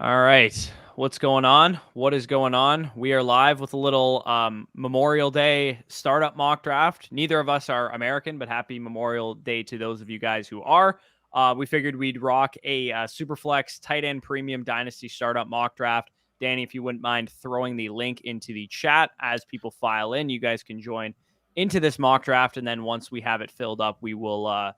All right. What's going on? What is going on? We are live with a little Memorial Day startup mock draft. Neither of us are American, but happy Memorial Day to those of you guys who are. We figured we'd rock a Superflex tight end premium dynasty startup mock draft. Danny, if you wouldn't mind throwing the link into the chat as people file in, you guys can join into this mock draft. And then once we have it filled up, we will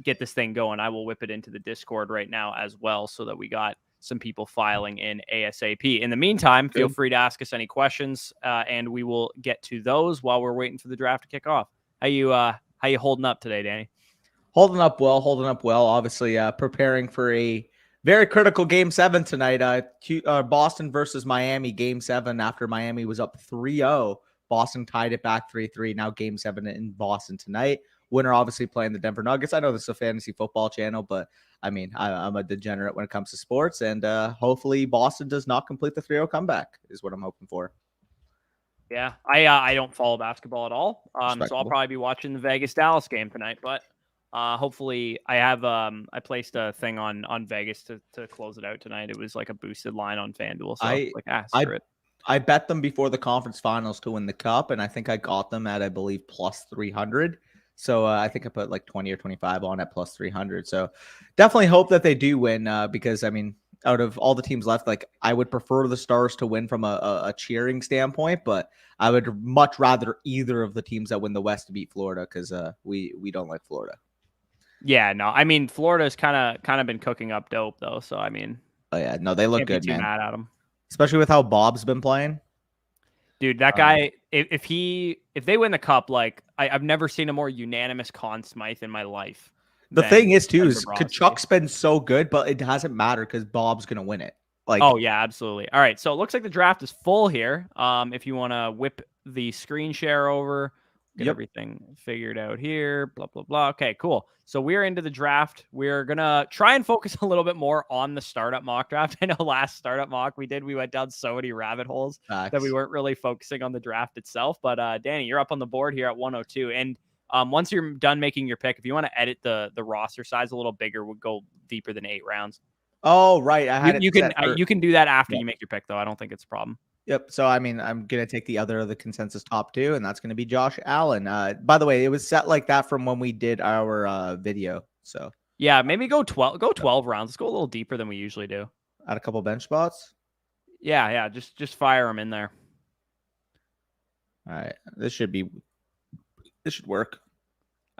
get this thing going. I will whip it into the Discord right now as well so that we got some people filing in ASAP. In the meantime, feel free to ask us any questions, and we will get to those while we're waiting for the draft to kick off. How you holding up today, Danny? Holding up well. Obviously, preparing for a very critical Game 7 tonight. Boston versus Miami, Game 7. After Miami was up 3-0, Boston tied it back 3-3. Now Game 7 in Boston tonight. Winner obviously playing the Denver Nuggets. I know this is a fantasy football channel, but I mean, I'm a degenerate when it comes to sports, and hopefully Boston does not complete the 3-0 comeback is what I'm hoping for. Yeah, I don't follow basketball at all, so I'll probably be watching the Vegas-Dallas game tonight, but hopefully I have I placed a thing on Vegas to close it out tonight. It was like a boosted line on FanDuel, so I bet them before the conference finals to win the cup, and I think I got them at, I believe, plus 300. So I think I put like 20 or 25 on at plus 300. So definitely hope that they do win because, I mean, out of all the teams left, like I would prefer the Stars to win from a cheering standpoint, but I would much rather either of the teams that win the West to beat Florida because we don't like Florida. Yeah, no, I mean, Florida's kind of been cooking up dope though. So, I mean, oh yeah, no, they look good, man. Mad at them. Especially with how Bob's been playing. Dude, that guy, if they win the cup, like I've never seen a more unanimous Conn Smythe in my life. The thing is, too, is Kachuk's been so good, but it doesn't matter because Bob's gonna win it. Like, oh yeah, absolutely. All right, so it looks like the draft is full here. If you want to whip the screen share over, get everything figured out here. Blah blah blah. Okay, cool. So we're into the draft. We're gonna try and focus a little bit more on the startup mock draft. I know last startup mock we went down so many rabbit holes that we weren't really focusing on the draft itself. But Danny, you're up on the board here at 102, and once you're done making your pick, if you want to edit the roster size a little bigger, we'll go deeper than 8 rounds. Oh right, I had you can do that after you make your pick though. I don't think it's a problem. Yep. So, I mean, I'm going to take the other of the consensus top 2, and that's going to be Josh Allen. By the way, it was set like that from when we did our video. So, yeah, maybe go 12 rounds. Let's go a little deeper than we usually do. Add a couple bench spots. Yeah. Just fire them in there. All right. This should work.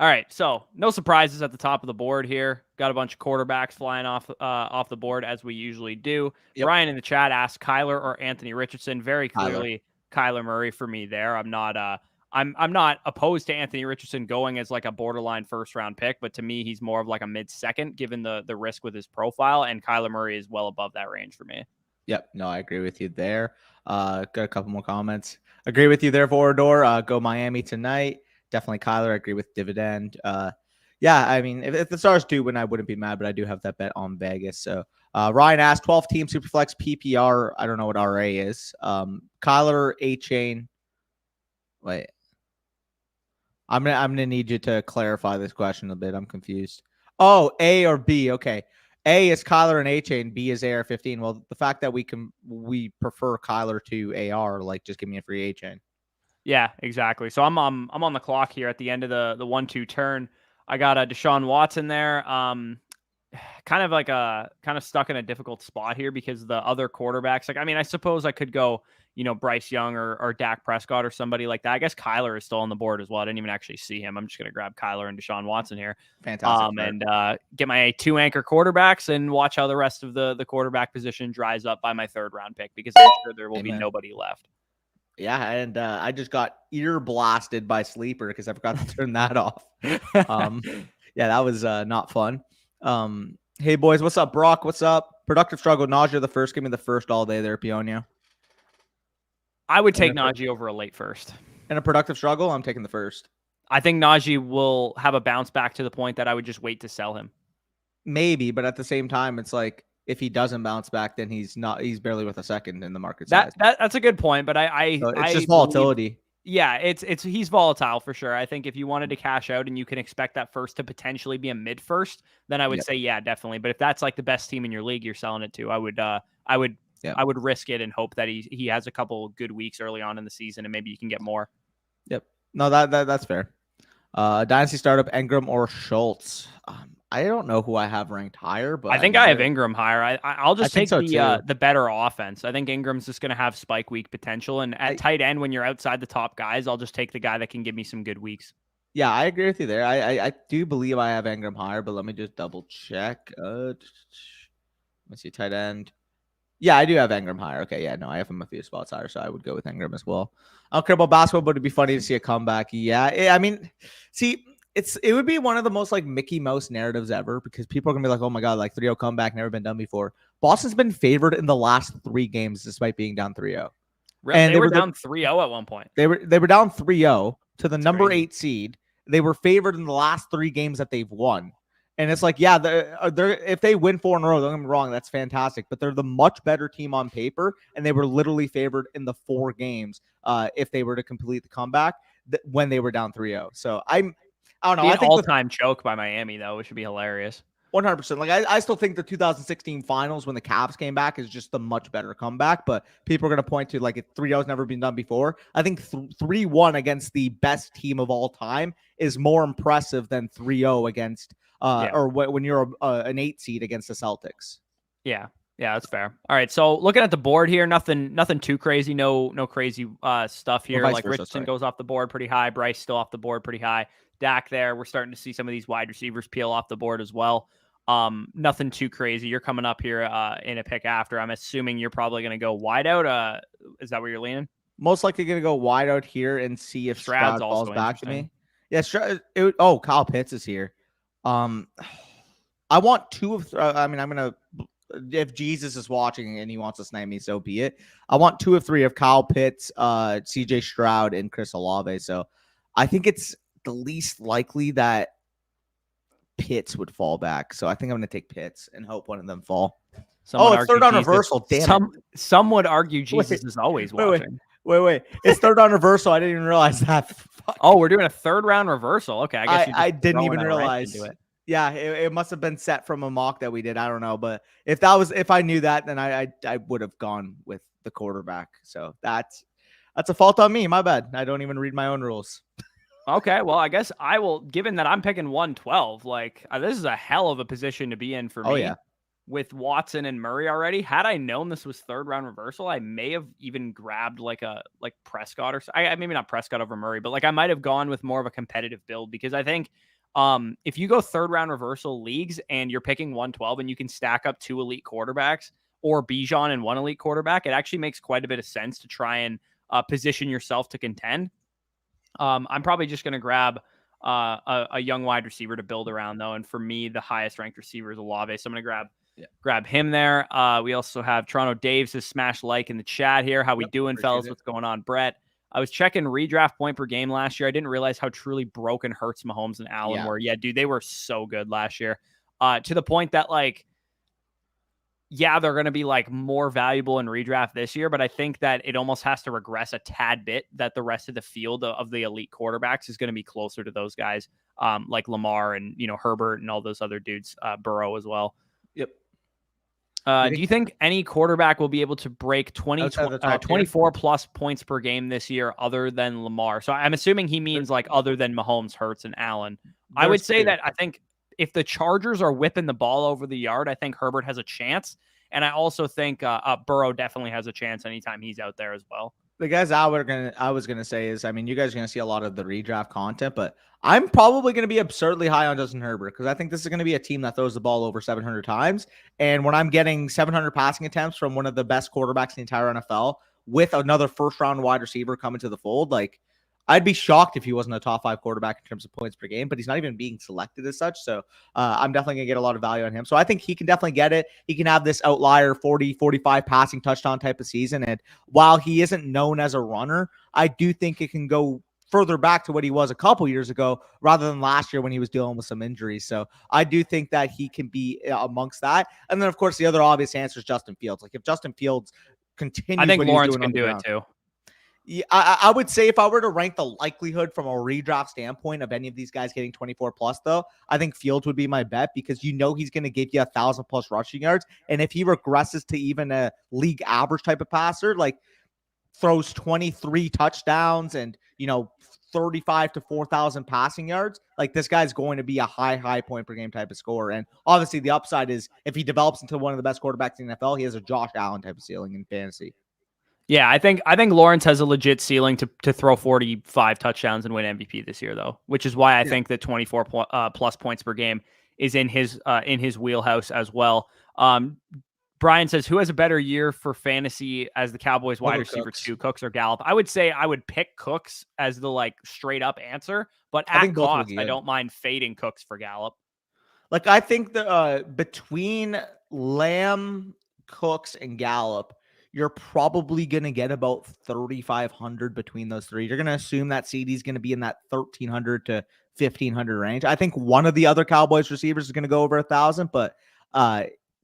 All right, so no surprises at the top of the board here. Got a bunch of quarterbacks flying off the board as we usually do. Yep. Brian in the chat asked Kyler or Anthony Richardson. Very clearly Kyler Murray for me there. I'm not opposed to Anthony Richardson going as like a borderline first round pick, but to me he's more of like a mid-second given the risk with his profile, and Kyler Murray is well above that range for me. Yep, no, I agree with you there. Got a couple more comments. Agree with you there, Vorador. Go Miami tonight. Definitely Kyler. I agree with Dividend. Yeah, I mean, if the Stars do win, I wouldn't be mad, but I do have that bet on Vegas. So Ryan asked 12-team Superflex PPR. I don't know what RA is. Kyler, A-Chain. Wait. I'm gonna need you to clarify this question a bit. I'm confused. Oh, A or B. Okay. A is Kyler and A-Chain. B is AR-15. Well, the fact that we prefer Kyler to AR, like just give me a free A-Chain. Yeah, exactly. So I'm on the clock here at the end of the 1-2 turn. I got a Deshaun Watson there. Kind of stuck in a difficult spot here because the other quarterbacks, like, I mean, I suppose I could go, Bryce Young or Dak Prescott or somebody like that. I guess Kyler is still on the board as well. I didn't even actually see him. I'm just going to grab Kyler and Deshaun Watson here. Fantastic. And get my 2 anchor quarterbacks and watch how the rest of the quarterback position dries up by my 3rd round pick because I'm sure there will be nobody left. Yeah, and I just got ear blasted by Sleeper because I forgot to turn that off. Yeah, that was not fun. Hey, boys, what's up? Brock, what's up? Productive struggle. Najee the first. Give me the first all day there, Pionio. I would take Najee over a late first. In a productive struggle, I'm taking the first. I think Najee will have a bounce back to the point that I would just wait to sell him. Maybe, but at the same time, it's like, if he doesn't bounce back, then he's barely worth a second in the market. That's a good point, but it's just volatility. Yeah, he's volatile for sure. I think if you wanted to cash out and you can expect that first to potentially be a mid first, then I would Yep. say yeah, definitely. But if that's like the best team in your league you're selling it to, Yep. I would risk it and hope that he has a couple good weeks early on in the season and maybe you can get more. Yep. No, that's fair. Dynasty startup Engram or Schultz. I don't know who I have ranked higher, but I think I have Ingram higher. I'll I just think take so too. the better offense. I think Ingram's just going to have spike week potential, and at tight end when you're outside the top guys, I'll just take the guy that can give me some good weeks. Yeah, I agree with you there. I do believe I have Engram higher, but let me just double check. Let me see, tight end. Yeah, I do have Engram higher. Okay, yeah, no, I have him a few spots higher, so I would go with Engram as well. I don't care about basketball, but it'd be funny to see a comeback. Yeah, I mean, see, it would be one of the most like Mickey Mouse narratives ever because people are gonna be like, oh my god, like 3-0 comeback, never been done before. Boston's been favored in the last 3 games despite being down 3-0. And they were down 3-0 at one point. They were down 3-0 to the That's number crazy. 8 seed. They were favored in the last 3 games that they've won. And it's like, yeah, they're if they win 4 in a row, don't get me wrong, that's fantastic. But they're the much better team on paper, and they were literally favored in the 4 games if they were to complete the comeback when they were down 3-0. So I don't know. Be I an think all-time choke by Miami though, which would be hilarious. 100%. Like I still think the 2016 finals when the Cavs came back is just the much better comeback, but people are going to point to like 3-0 has never been done before. I think 3-1 against the best team of all time is more impressive than 3-0 against or when you're an 8 seed against the Celtics. Yeah, that's fair. All right, so looking at the board here, nothing too crazy. No crazy stuff here. Like Richardson goes off the board pretty high. Bryce still off the board pretty high. Dak there. We're starting to see some of these wide receivers peel off the board as well. Nothing too crazy. You're coming up here in a pick after. I'm assuming you're probably going to go wide out. Is that where you're leaning? Most likely going to go wide out here and see if Stroud falls back to me. Yeah, Kyle Pitts is here. I want 2 of. I'm gonna. If Jesus is watching and he wants to snipe me, so be it. I want 2 of 3 of Kyle Pitts, CJ Stroud, and Chris Olave. So I think it's the least likely that Pitts would fall back. So I think I'm going to take Pitts and hope one of them fall. It's third on reversal. Damn it. Some would argue Jesus is always watching. Wait. It's third on reversal. I didn't even realize that. Oh, we're doing a 3rd round reversal. Okay, I guess I didn't even realize. Yeah, it must have been set from a mock that we did. I don't know, but if I knew that, then I would have gone with the quarterback. So that's a fault on me. My bad. I don't even read my own rules. Okay, well, I guess I will. Given that I'm picking 112, like this is a hell of a position to be in for me. Oh yeah. With Watson and Murray already. Had I known this was 3rd round reversal, I may have even grabbed like Prescott or maybe not Prescott over Murray, but like I might have gone with more of a competitive build because I think. If you go 3rd round reversal leagues and you're picking 112 and you can stack up 2 elite quarterbacks or Bijan and 1 elite quarterback, it actually makes quite a bit of sense to try and position yourself to contend. I'm probably just going to grab a young wide receiver to build around though. And for me, the highest ranked receiver is Olave. So I'm going to grab him there. We also have Toronto Dave says smash like in the chat here. How we doing, fellas? What's going on? Brett. I was checking redraft point per game last year. I didn't realize how truly broken Hurts, Mahomes, and Allen were. Yeah, dude, they were so good last year. To the point that, like, yeah, they're going to be, like, more valuable in redraft this year, but I think that it almost has to regress a tad bit that the rest of the field of the elite quarterbacks is going to be closer to those guys, like Lamar and, Herbert and all those other dudes, Burrow as well. Yep. Do you think any quarterback will be able to break 24 plus points per game this year other than Lamar? So I'm assuming he means like other than Mahomes, Hurts, and Allen. I would say that I think if the Chargers are whipping the ball over the yard, I think Herbert has a chance. And I also think Burrow definitely has a chance anytime he's out there as well. The guys I was gonna say is, I mean, you guys are gonna see a lot of the redraft content, but I'm probably gonna be absurdly high on Justin Herbert because I think this is gonna be a team that throws the ball over 700 times. And when I'm getting 700 passing attempts from one of the best quarterbacks in the entire NFL with another 1st round wide receiver coming to the fold, like I'd be shocked if he wasn't a top 5 quarterback in terms of points per game, but he's not even being selected as such. So I'm definitely going to get a lot of value on him. So I think he can definitely get it. He can have this outlier 40, 45 passing touchdown type of season. And while he isn't known as a runner, I do think it can go further back to what he was a couple years ago rather than last year when he was dealing with some injuries. So I do think that he can be amongst that. And then, of course, the other obvious answer is Justin Fields. Like if Justin Fields continues, I think Lawrence can do it too. Yeah, I would say if I were to rank the likelihood from a redraft standpoint of any of these guys getting 24 plus, though, I think Fields would be my bet because you know he's going to give you 1,000+ rushing yards. And if he regresses to even a league average type of passer, like throws 23 touchdowns and, 35 to 4,000 passing yards, like this guy's going to be a high point per game type of scorer. And obviously the upside is if he develops into one of the best quarterbacks in the NFL, he has a Josh Allen type of ceiling in fantasy. Yeah, I think Lawrence has a legit ceiling to throw 45 touchdowns and win MVP this year, though, which is why I think that 24 plus points per game is in his wheelhouse as well. Brian says, who has a better year for fantasy as the Cowboys wide receiver two, Cooks or Gallup? I would say I would pick Cooks as the straight up answer, but at cost, I don't mind fading Cooks for Gallup. Like I think the between Lamb, Cooks, and Gallup, you're probably going to get about 3,500 between those three. You're going to assume that CD is going to be in that 1,300 to 1,500 range. I think one of the other Cowboys receivers is going to go over 1,000, but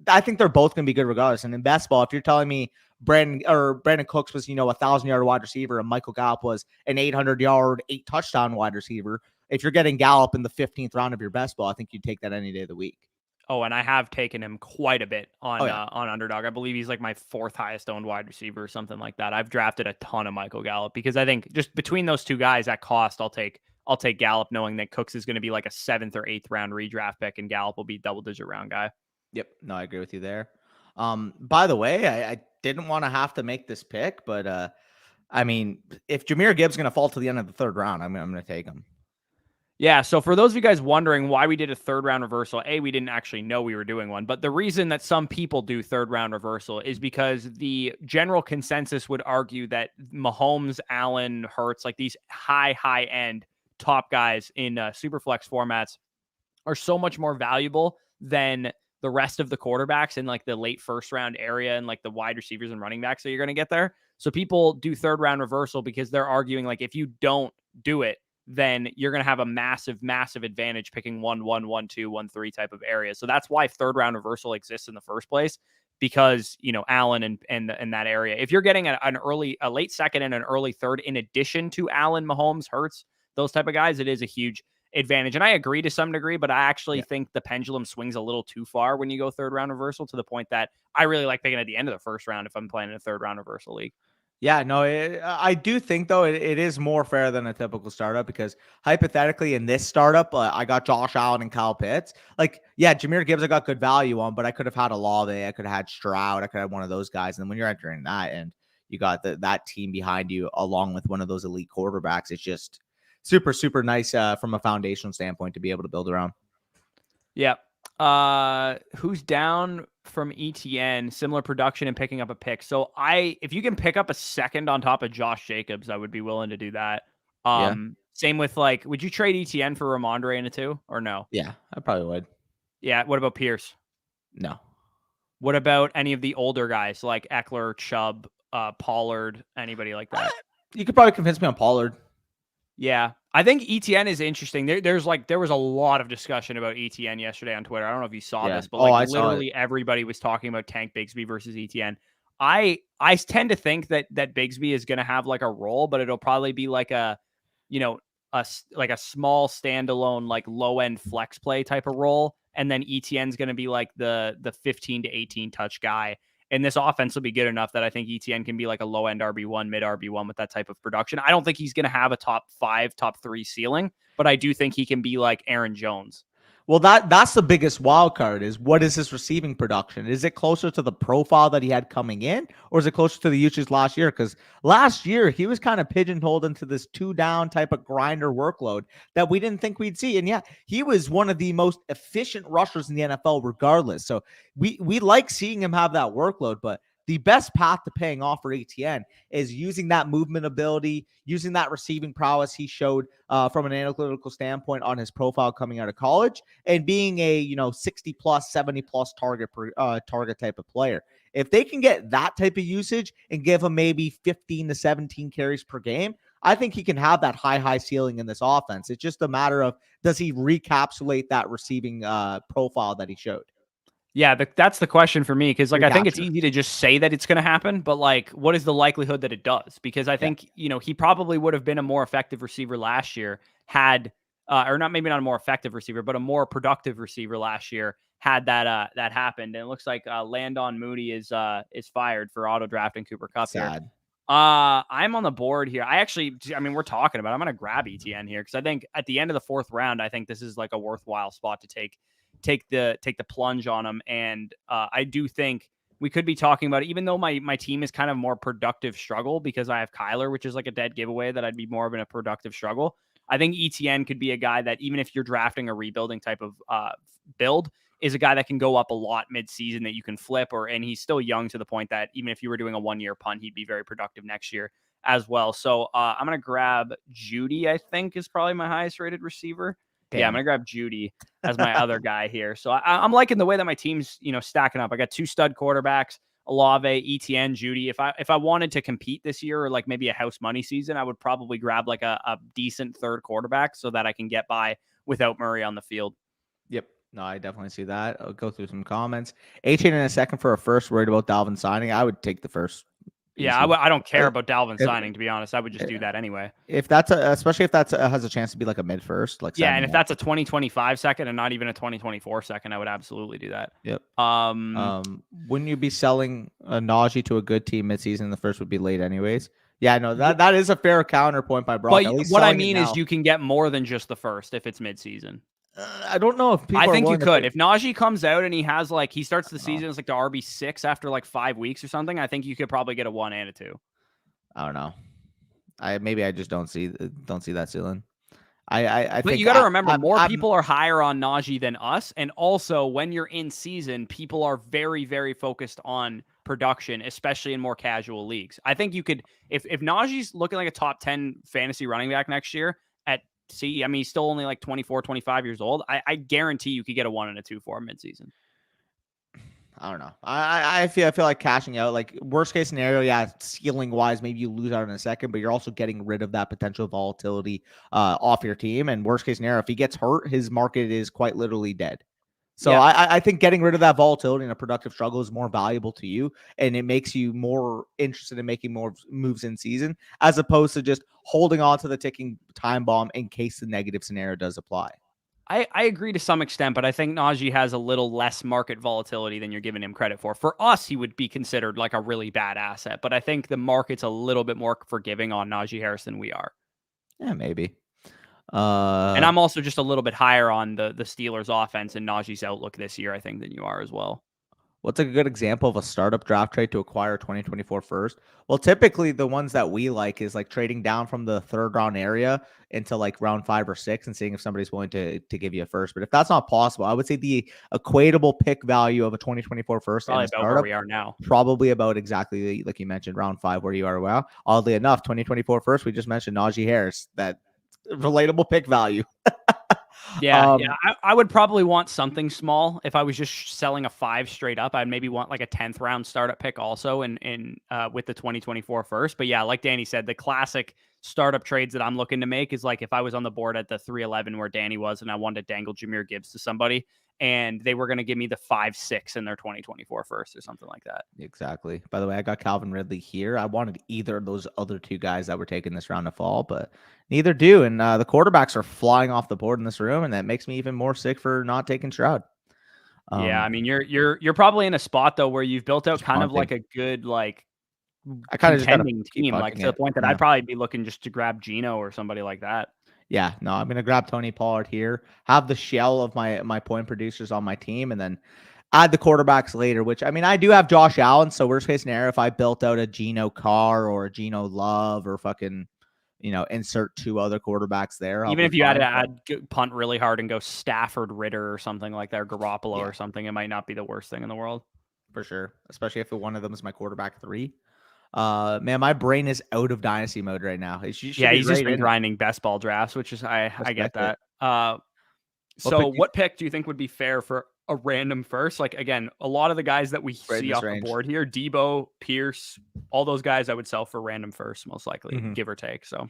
I think they're both going to be good regardless. And in best ball, if you're telling me Brandon Cooks was, a 1,000-yard wide receiver and Michael Gallup was an 800-yard, 8-touchdown wide receiver, if you're getting Gallup in the 15th round of your best ball, I think you'd take that any day of the week. Oh, and I have taken him quite a bit on Underdog. I believe he's like my 4th highest owned wide receiver or something like that. I've drafted a ton of Michael Gallup because I think just between those two guys at cost, I'll take Gallup knowing that Cooks is going to be like a 7th or 8th round redraft pick and Gallup will be double-digit round guy. Yep. No, I agree with you there. By the way, I didn't want to have to make this pick, but I mean, if Jahmyr Gibbs is going to fall to the end of the 3rd round, I'm going to take him. Yeah, so for those of you guys wondering why we did a 3rd round reversal, we didn't actually know we were doing one, but the reason that some people do 3rd round reversal is because the general consensus would argue that Mahomes, Allen, Hurts, like these high end top guys in Superflex formats are so much more valuable than the rest of the quarterbacks in like the late 1st round area and like the wide receivers and running backs that you're going to get there. So people do 3rd round reversal because they're arguing like if you don't do it, then you're going to have a massive advantage picking 1-1, 1-2, 1-3 type of area. So that's why 3rd round reversal exists in the first place, because, Allen and that area, if you're getting a late 2nd and an early 3rd, in addition to Allen, Mahomes, Hurts, those type of guys, it is a huge advantage. And I agree to some degree, but I actually think the pendulum swings a little too far when you go 3rd round reversal, to the point that I really like picking at the end of the 1st round if I'm playing in a 3rd round reversal league. Yeah, no, I do think, though, it is more fair than a typical startup because hypothetically in this startup, I got Josh Allen and Kyle Pitts. Like, yeah, Jahmyr Gibbs I got good value on, but I could have had Olave, I could have had Stroud, I could have had one of those guys. And then when you're entering that and you got that team behind you along with one of those elite quarterbacks, it's just super nice from a foundational standpoint to be able to build around. Yeah. Who's down from ETN, similar production and picking up a pick. So if you can pick up a 2nd on top of Josh Jacobs, I would be willing to do that. Same with would you trade ETN for Ramondre in a 2 or no? Yeah, I probably would. Yeah. What about Pierce? No. What about any of the older guys like Eckler, Chubb, Pollard, anybody like that? You could probably convince me on Pollard. Yeah, I think ETN is interesting. There was a lot of discussion about ETN yesterday on Twitter. I don't know if you saw this, but literally everybody was talking about Tank Bixby versus ETN. I tend to think that Bixby is going to have like a role, but it'll probably be like a small standalone, like low end flex play type of role, and then ETN's going to be like the 15 to 18 touch guy. And this offense will be good enough that I think ETN can be like a low-end RB1, mid RB1 with that type of production. I don't think he's going to have a top 5, top 3 ceiling, but I do think he can be like Aaron Jones. Well, that's the biggest wild card is what is his receiving production? Is it closer to the profile that he had coming in, or is it closer to the usage last year? Because last year he was kind of pigeonholed into this 2-down type of grinder workload that we didn't think we'd see. And yeah, he was one of the most efficient rushers in the NFL regardless. So we like seeing him have that workload, but the best path to paying off for ETN is using that movement ability, using that receiving prowess he showed from an analytical standpoint on his profile coming out of college, and being a 60+, 70+ target type of player. If they can get that type of usage and give him maybe 15 to 17 carries per game, I think he can have that high ceiling in this offense. It's just a matter of, does he recapsulate that receiving profile that he showed? Yeah, that's the question for me, because like I think it's Recapture. easy to just say that it's going to happen, but like, what is the likelihood that it does? Because I Yeah, think he probably would have been a more effective receiver last year had, or not maybe not a more effective receiver, but a more productive receiver last year had that happened. And it looks like Landon Moody is fired for auto drafting Cooper Cup here. sad. I'm on the board here. I mean, we're talking about it. I'm going to grab ETN here because I think at the end of the 4th round, I think this is like a worthwhile spot to take the plunge on him. And I do think we could be talking about it, even though my team is kind of more productive struggle because I have Kyler, which is like a dead giveaway that I'd be more of in a productive struggle. I think ETN could be a guy that even if you're drafting a rebuilding type of build, is a guy that can go up a lot mid-season that you can flip, and he's still young to the point that even if you were doing a 1-year punt, he'd be very productive next year as well. So I'm going to grab Judy, I think is probably my highest rated receiver. Damn. Yeah, I'm going to grab Judy as my other guy here. So I'm liking the way that my team's, stacking up. I got 2 stud quarterbacks, Olave, ETN, Judy. If I wanted to compete this year or like maybe a house money season, I would probably grab like a decent 3rd quarterback so that I can get by without Murray on the field. Yep. No, I definitely see that. I'll go through some comments. 18 in a second for a first. Worried about Dalvin signing. I would take the first. Yeah, I don't care about Dalvin signing, to be honest. I would just do that anyway. If that's especially if that's has a chance to be like a mid first, like yeah, and if that's a 2025 second and not even a 2024 second, I would absolutely do that. Yep. Wouldn't you be selling a Najee to a good team midseason? The first would be late anyways. Yeah, no, that is a fair counterpoint by Brock. But what I mean is you can get more than just the first if it's midseason. I don't know if people I think you could. If Najee comes out and he has like he starts the season as like the RB6 after like 5 weeks or something, I think you could probably get a 1 and a 2. I don't know. I just don't see that ceiling. I but think you got to remember more people are higher on Najee than us, and also when you're in season, people are very very focused on production, especially in more casual leagues. I think you could if Najee's looking like a top 10 fantasy running back next year at I mean, he's still only like 24, 25 years old. I guarantee you could get a 1 and a 2 for him midseason. I don't know. I feel like cashing out, like worst case scenario, yeah, ceiling wise, maybe you lose out in a second, but you're also getting rid of that potential volatility off your team. And worst case scenario, if he gets hurt, his market is quite literally dead. So yeah. I think getting rid of that volatility in a productive struggle is more valuable to you, and it makes you more interested in making more moves in season as opposed to just holding on to the ticking time bomb in case the negative scenario does apply. I agree to some extent, but I think Najee has a little less market volatility than you're giving him credit for. For us, he would be considered like a really bad asset, but I think the market's a little bit more forgiving on Najee Harris than we are. Yeah, maybe. And I'm also just a little bit higher on the Steelers offense and Najee's outlook this year, I think, than you are as well. What's a good example of a startup draft trade to acquire 2024 first? Well, typically the ones that we like is like trading down from the 3rd round area into like round 5 or 6 and seeing if somebody's willing to give you a first. But if that's not possible, I would say the equatable pick value of a 2024 first probably about where we are now. Probably about exactly like you mentioned, round 5 where you are. Well, oddly enough, 2024 first, we just mentioned Najee Harris, that relatable pick value. Yeah, I would probably want something small if I was just selling a 5 straight up. I'd maybe want like a 10th round startup pick also in with the 2024 first. But yeah, like Danny said, the classic startup trades that I'm looking to make is like if I was on the board at the 311 where Danny was and I wanted to dangle Jahmyr Gibbs to somebody and they were going to give me the 5-6 in their 2024 first or something like that. Exactly. By the way, I got Calvin Ridley here. I wanted either of those other 2 guys that were taking this round to fall, but neither do. And the quarterbacks are flying off the board in this room, and that makes me even more sick for not taking Stroud. Yeah, I mean, you're probably in a spot though where you've built out kind of like a good like I kind of just team, like to the point that I'd probably be looking just to grab Geno or somebody like that. Yeah, no, I'm gonna grab Tony Pollard here, have the shell of my point producers on my team, and then add the quarterbacks later. Which I mean, I do have Josh Allen, so worst case scenario, if I built out a Geno Carr or a Geno Love or fucking, insert 2 other quarterbacks there. Even if you had to add punt really hard and go Stafford, Ritter, or something like that, or Garoppolo or something, it might not be the worst thing in the world. For sure, especially if one of them is my quarterback 3. Man, my brain is out of dynasty mode right now. He's just been grinding best ball drafts, which is I get that. So what pick do you think would be fair for a random first? Like again, a lot of the guys that we see off the board here, Debo, Pierce, all those guys I would sell for random first, most likely, give or take. So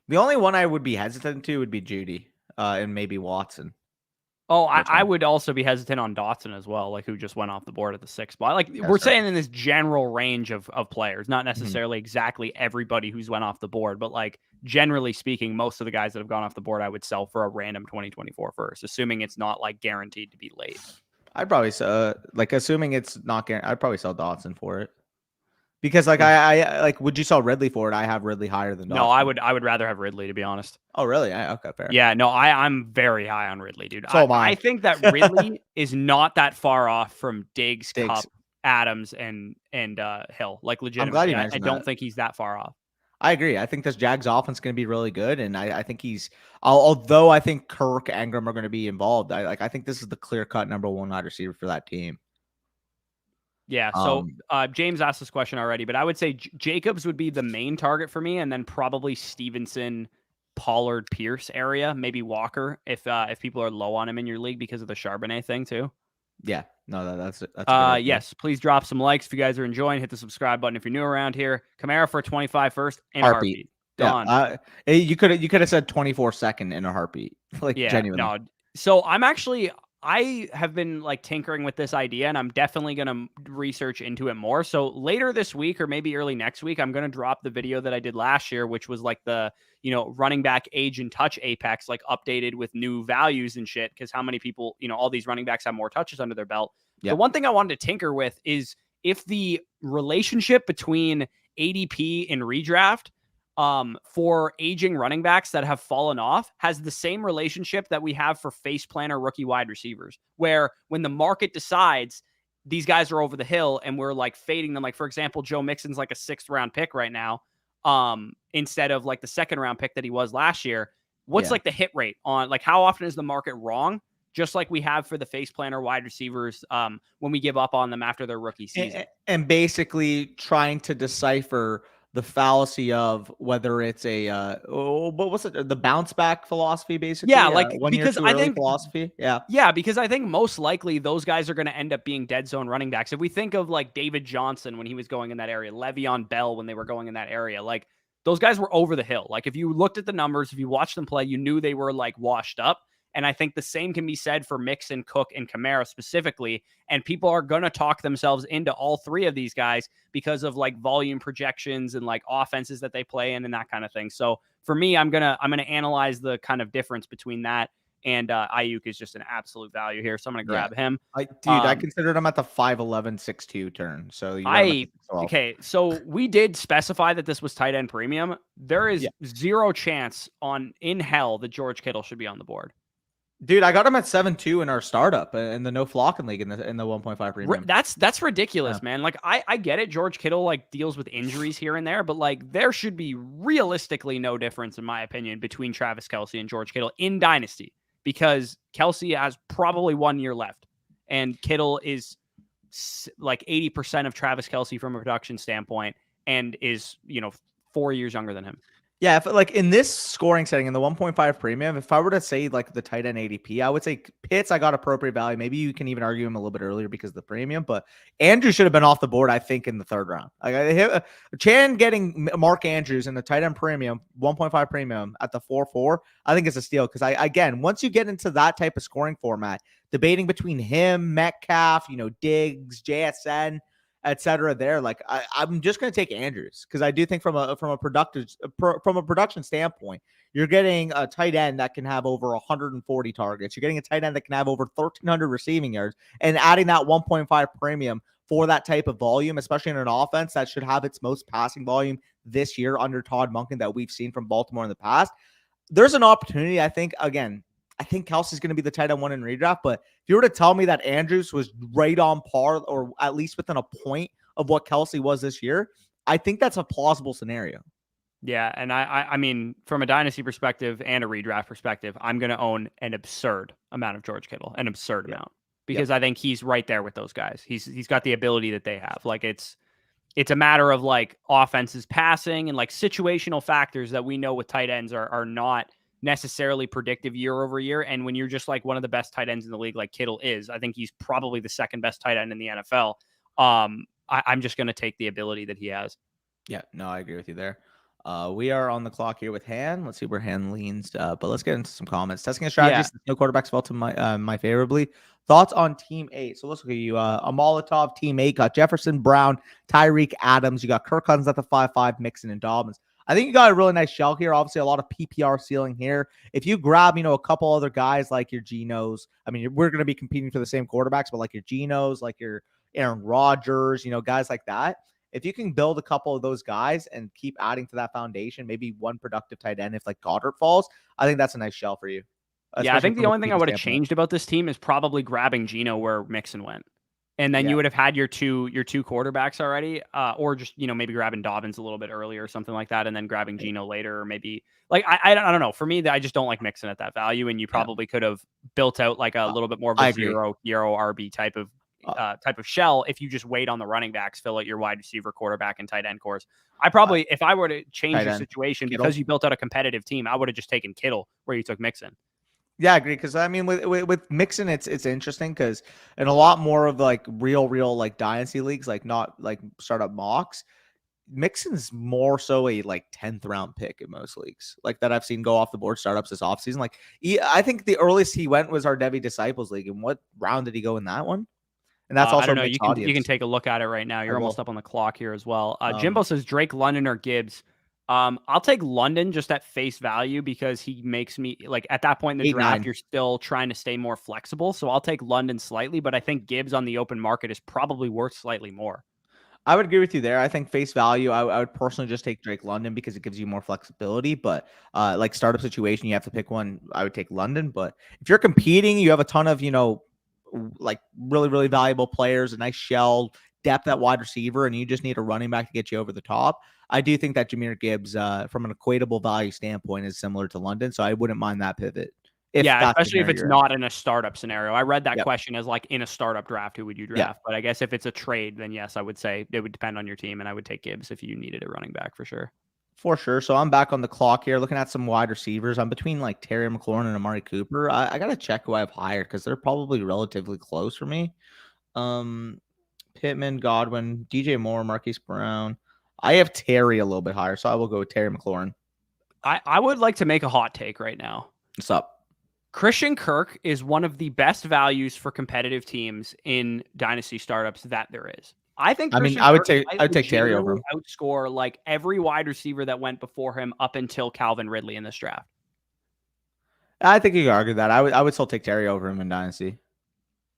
the only one I would be hesitant to would be Judy, and maybe Watson. Oh, Which I one? would also be hesitant on Dotson as well, like who just went off the board at the 6th spot. Like Yeah, we're sure. saying in this general range of players, not Mhm. necessarily exactly everybody who's went off the board, but like generally speaking, most of the guys that have gone off the board, I would sell for a random 2024 first, assuming it's not like guaranteed to be late. I'd probably like assuming it's not guaranteed, I'd probably sell Dotson for it. Because like Would I like, would you sell Ridley for it? I have Ridley higher than No, Dotson. I would rather have Ridley, to be honest. Oh, really? Okay, fair. Yeah, no, I'm very high on Ridley, dude. So am I I. think that Ridley is not that far off from Diggs, Diggs. Cup, Adams, and Hill. Like I'm glad legitimately, you I mentioned don't that. think he's that far off. I agree. I think this Jags offense is going to be really good, and I think although I think Kirk, Ingram are going to be involved, I think this is the clear cut number one wide receiver for that team. Yeah. So James asked this question already, but I would say Jacobs would be the main target for me, and then probably Stevenson, Pollard, Pierce area, maybe Walker if people are low on him in your league because of the Charbonnet thing too. Yeah, no, that's a good idea. Yes, please drop some likes if you guys are enjoying. Hit the subscribe button if you're new around here. Kamara for 25 first in a heartbeat. Done. Yeah, you could have said 24 second in a heartbeat, like Yeah, genuinely. no. So I have been like tinkering with this idea, and I'm definitely going to research into it more. So later this week or maybe early next week, I'm going to drop the video that I did last year, which was like the, running back age and touch apex, like updated with new values and shit. Cause how many people, all these running backs have more touches under their belt. Yep. The one thing I wanted to tinker with is if the relationship between ADP and redraft for aging running backs that have fallen off has the same relationship that we have for face planner rookie wide receivers, where when the market decides these guys are over the hill and we're like fading them, like for example, Joe Mixon's like a 6th round pick right now, instead of like the 2nd round pick that he was last year. What's like the hit rate on, like, how often is the market wrong? Just like we have for the face planner wide receivers when we give up on them after their rookie season. And basically trying to decipher the fallacy of whether it's what's it, the bounce back philosophy, basically. Yeah, like because I think philosophy. Yeah, because I think most likely those guys are going to end up being dead zone running backs. If we think of like David Johnson when he was going in that area, Le'Veon Bell when they were going in that area, like those guys were over the hill. Like if you looked at the numbers, if you watched them play, you knew they were like washed up. And I think the same can be said for Mixon, Cook, and Kamara specifically. And people are going to talk themselves into all three of these guys because of like volume projections and like offenses that they play in and that kind of thing. So for me, I'm gonna analyze the kind of difference between that and Ayuk is just an absolute value here. So I'm going to grab him. I considered him at the 5'11", 6'2" turn. So okay. So we did specify that this was tight end premium. There is zero chance in hell that George Kittle should be on the board. Dude, I got him at 7-2 in our startup in the no flocking league in the 1.5 premium. That's ridiculous, man. Like I get it. George Kittle like deals with injuries here and there, but like there should be realistically no difference, in my opinion, between Travis Kelce and George Kittle in Dynasty, because Kelce has probably 1 year left and Kittle is like 80% of Travis Kelce from a production standpoint and is, 4 years younger than him. Yeah, if like in this scoring setting in the 1.5 premium, if I were to say like the tight end ADP, I would say Pitts, I got appropriate value. Maybe you can even argue him a little bit earlier because of the premium, but Andrew should have been off the board, I think, in the 3rd round. Like Chan getting Mark Andrews in the tight end premium, 1.5 premium at the 4-4, I think it's a steal. Because again, once you get into that type of scoring format, debating between him, Metcalf, Diggs, JSN, etc. there, like I'm just going to take Andrews because I do think from a production standpoint, you're getting a tight end that can have over 140 targets. You're getting a tight end that can have over 1,300 receiving yards, and adding that 1.5 premium for that type of volume, especially in an offense that should have its most passing volume this year under Todd Monken that we've seen from Baltimore in the past. There's an opportunity, I think. Again, I think Kelce's going to be the tight end one in redraft, but if you were to tell me that Andrews was right on par or at least within a point of what Kelce was this year, I think that's a plausible scenario. Yeah, and I mean, from a dynasty perspective and a redraft perspective, I'm going to own an absurd amount of George Kittle, an absurd amount, because I think he's right there with those guys. He's got the ability that they have. Like it's a matter of like offenses passing and like situational factors that we know with tight ends are not necessarily predictive year over year. And when you're just like one of the best tight ends in the league, like Kittle is, I think he's probably the 2nd best tight end in the NFL. I'm just going to take the ability that he has. Yeah, no, I agree with you there. We are on the clock here with Han. Let's see where Han leans. But let's get into some comments. Testing a strategy Yeah. since no quarterbacks fell to my favorably. Thoughts on Team 8? So let's look at you. A Molotov Team 8 got Jefferson, Brown, Tyreek, Adams. You got Kirk Cousins at the 5-5, Mixon and Dobbins. I think you got a really nice shell here. Obviously, a lot of PPR ceiling here. If you grab, a couple other guys like your Genos, I mean, we're going to be competing for the same quarterbacks, but like your Genos, like your Aaron Rodgers, guys like that. If you can build a couple of those guys and keep adding to that foundation, maybe one productive tight end if like Goddard falls, I think that's a nice shell for you. Yeah, I think the only thing I would have changed about this team is probably grabbing Geno where Mixon went. And then you would have had your two quarterbacks already, or just maybe grabbing Dobbins a little bit earlier or something like that, and then grabbing Geno later, or maybe like I don't know. For me, I just don't like Mixon at that value, and you probably could have built out like a little bit more of a zero RB type of shell if you just wait on the running backs, fill out your wide receiver, quarterback, and tight end cores. I probably, if I were to change the situation because you built out a competitive team, I would have just taken Kittle where you took Mixon. Yeah, I agree. Because I mean, with Mixon, it's interesting because in a lot more of like real like dynasty leagues, like not like startup mocks, Mixon's more so a like 10th round pick in most leagues, like that I've seen go off the board startups this offseason. Like I think the earliest he went was our Devi Disciples League. And what round did he go in that one? And that's also I don't know. You can take a look at it right now. You're almost up on the clock here as well. Jimbo says Drake London or Gibbs. I'll take London just at face value because he makes me like at that point in the draft, you're still trying to stay more flexible. So I'll take London slightly, but I think Gibbs on the open market is probably worth slightly more. I would agree with you there. I think face value, I would personally just take Drake London because it gives you more flexibility. But like startup situation, you have to pick one. I would take London. But if you're competing, you have a ton of, like really, really valuable players, a nice shell, depth at wide receiver, and you just need a running back to get you over the top. I do think that Jahmyr Gibbs, from an equatable value standpoint, is similar to London. So I wouldn't mind that pivot. Especially if it's not in a startup scenario. I read that question as like in a startup draft, who would you draft? But I guess if it's a trade, then yes, I would say it would depend on your team, and I would take Gibbs if you needed a running back for sure. For sure. So I'm back on the clock here, looking at some wide receivers. I'm between like Terry McLaurin and Amari Cooper. I gotta check who I've hired because they're probably relatively close for me. Pittman, Godwin, DJ Moore, Marquise Brown. I have Terry a little bit higher, so I will go with Terry McLaurin. I would like to make a hot take right now. What's up? Christian Kirk is one of the best values for competitive teams in dynasty startups that there is. I think. I would take Terry over him. Outscore like every wide receiver that went before him up until Calvin Ridley in this draft. I think you could argue that. I would still take Terry over him in dynasty.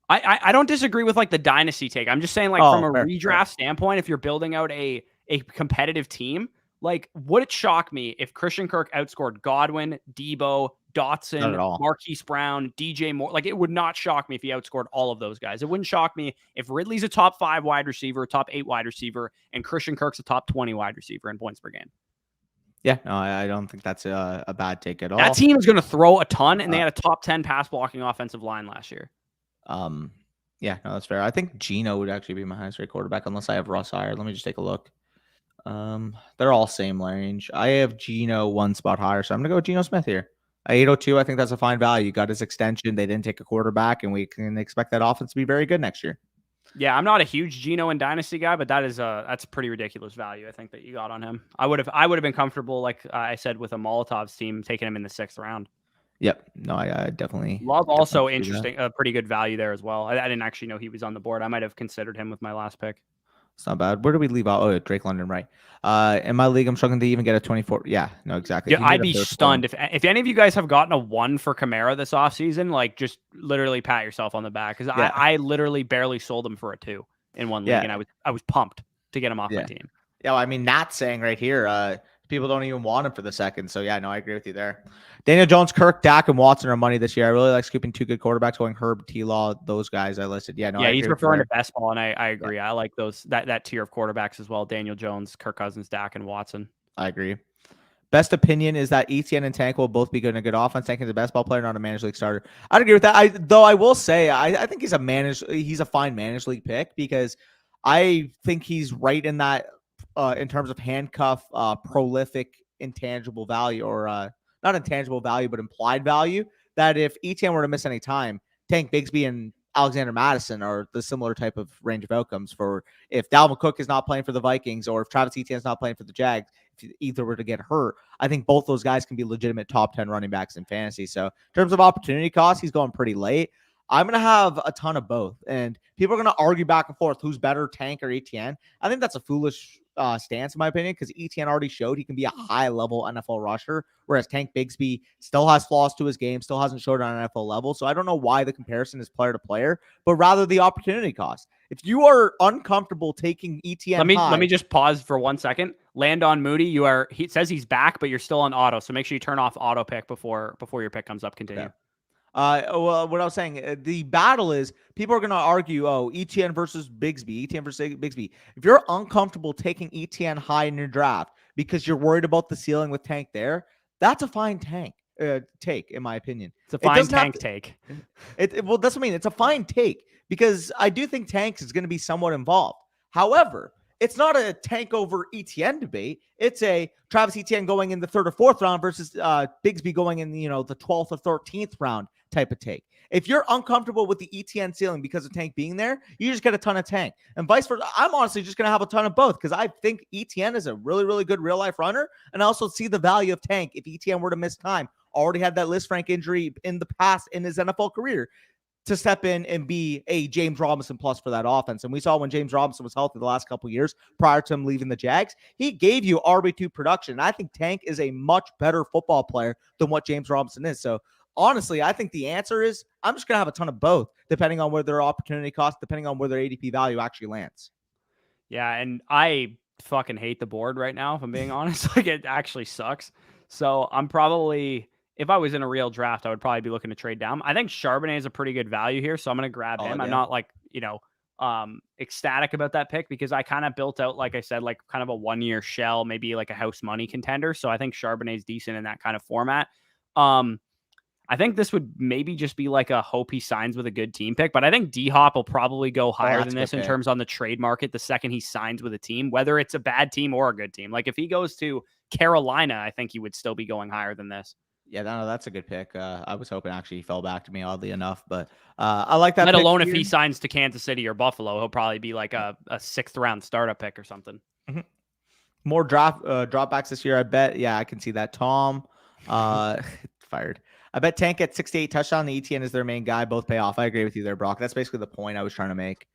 I don't disagree with like the dynasty take. I'm just saying like from a redraft standpoint, if you're building out a competitive team, like would it shock me if Christian Kirk outscored Godwin, Debo, Dotson, Marquise Brown, DJ Moore? Like it would not shock me if he outscored all of those guys. It wouldn't shock me if Ridley's a top 5 wide receiver, top 8 wide receiver, and Christian Kirk's a top 20 wide receiver in points per game. Yeah, no, I don't think that's a bad take at all. That team is going to throw a ton, and they had a top 10 pass blocking offensive line last year. Yeah, no, that's fair. I think Geno would actually be my highest rate quarterback unless I have Russ higher. Let me just take a look. They're all same range. I have Geno one spot higher, so I'm gonna go with Geno Smith here. 802, I think that's a fine value. Got his extension. They didn't take a quarterback, and we can expect that offense to be very good next year. Yeah, I'm not a huge Geno and Dynasty guy, but that's a pretty ridiculous value I think that you got on him. I would have been comfortable, like I said, with a Molotov's team taking him in the 6th round. Yep. No, I definitely Love also interesting, a pretty good value there as well. I didn't actually know he was on the board. I might have considered him with my last pick. It's not bad. Where do we leave out? Oh, Drake London, right. In my league, I'm struggling to even get a 24. Yeah, no, exactly. Yeah, I'd be stunned if any of you guys have gotten a 1 for Kamara this offseason, like just literally pat yourself on the back. Because I literally barely sold him for a 2 in one league, and I was pumped to get him off my team. Yeah, well, I mean, Nat's saying right here, people don't even want him for the 2nd. So, yeah, no, I agree with you there. Daniel Jones, Kirk, Dak, and Watson are money this year. I really like scooping 2 good quarterbacks, going Herb, T-Law, those guys I listed. Yeah, no, yeah, he's referring to best ball, and I agree. Yeah. I like those that tier of quarterbacks as well. Daniel Jones, Kirk Cousins, Dak, and Watson. I agree. Best opinion is that ETN and Tank will both be good in a good offense. Tank is a best ball player, not a managed league starter. I'd agree with that. Though I will say, I think he's a fine managed league pick because I think he's right in that in terms of handcuff, prolific, intangible value, or not intangible value, but implied value, that if ETN were to miss any time, Tank Bixby and Alexander Madison are the similar type of range of outcomes for if Dalvin Cook is not playing for the Vikings or if Travis Etienne is not playing for the Jags, if either were to get hurt, I think both those guys can be legitimate top 10 running backs in fantasy. So in terms of opportunity cost, he's going pretty late. I'm going to have a ton of both. And people are going to argue back and forth who's better, Tank or Etienne. I think that's a foolish stance, in my opinion, because Etienne already showed he can be a high-level NFL rusher, whereas Tank Bixby still has flaws to his game, still hasn't showed on an NFL level. So I don't know why the comparison is player to player, but rather the opportunity cost. If you are uncomfortable taking Etienne let me just pause for 1 second. Landon Moody, he says he's back, but you're still on auto, so make sure you turn off auto pick before your pick comes up. Continue. Okay. Well, what I was saying, the battle is people are going to argue, Etienne versus Bixby. If you're uncomfortable taking Etienne high in your draft because you're worried about the ceiling with Tank there, that's a fine take, in my opinion. It's a fine Tank take. Well, that's what I mean. It's a fine take because I do think Tank is going to be somewhat involved. However, it's not a Tank over Etienne debate. It's a Travis Etienne going in the 3rd or 4th round versus Bixby going in, the 12th or 13th round type of take. If you're uncomfortable with the Etienne ceiling because of Tank being there, you just get a ton of Tank. And vice versa. I'm honestly just going to have a ton of both because I think Etienne is a really, really good real-life runner. And I also see the value of Tank if Etienne were to miss time. Already had that Liz Frank injury in the past in his NFL career to step in and be a James Robinson plus for that offense. And we saw when James Robinson was healthy the last couple of years prior to him leaving the Jags, he gave you RB2 production. And I think Tank is a much better football player than what James Robinson is. So honestly, I think the answer is I'm just going to have a ton of both, depending on where their opportunity cost, depending on where their ADP value actually lands. Yeah, and I fucking hate the board right now, if I'm being honest. Like, it actually sucks. So I'm probably, if I was in a real draft, I would probably be looking to trade down. I think Charbonnet is a pretty good value here, so I'm going to grab him. Yeah. I'm not like, ecstatic about that pick because I kind of built out, like I said, like kind of a 1-year shell, maybe like a house money contender. So I think Charbonnet is decent in that kind of format. I think this would maybe just be like a hope he signs with a good team pick, but I think D-Hop will probably go higher than this in terms on the trade market the second he signs with a team, whether it's a bad team or a good team. Like if he goes to Carolina, I think he would still be going higher than this. Yeah, no, that's a good pick. I was hoping actually he fell back to me, oddly enough, but I like that. Let alone if he signs to Kansas City or Buffalo, he'll probably be like a 6th round startup pick or something. Mm-hmm. More dropbacks this year, I bet. Yeah, I can see that. Tom fired. I bet Tank at 6-8 touchdown. The Etienne is their main guy. Both pay off. I agree with you there, Brock. That's basically the point I was trying to make.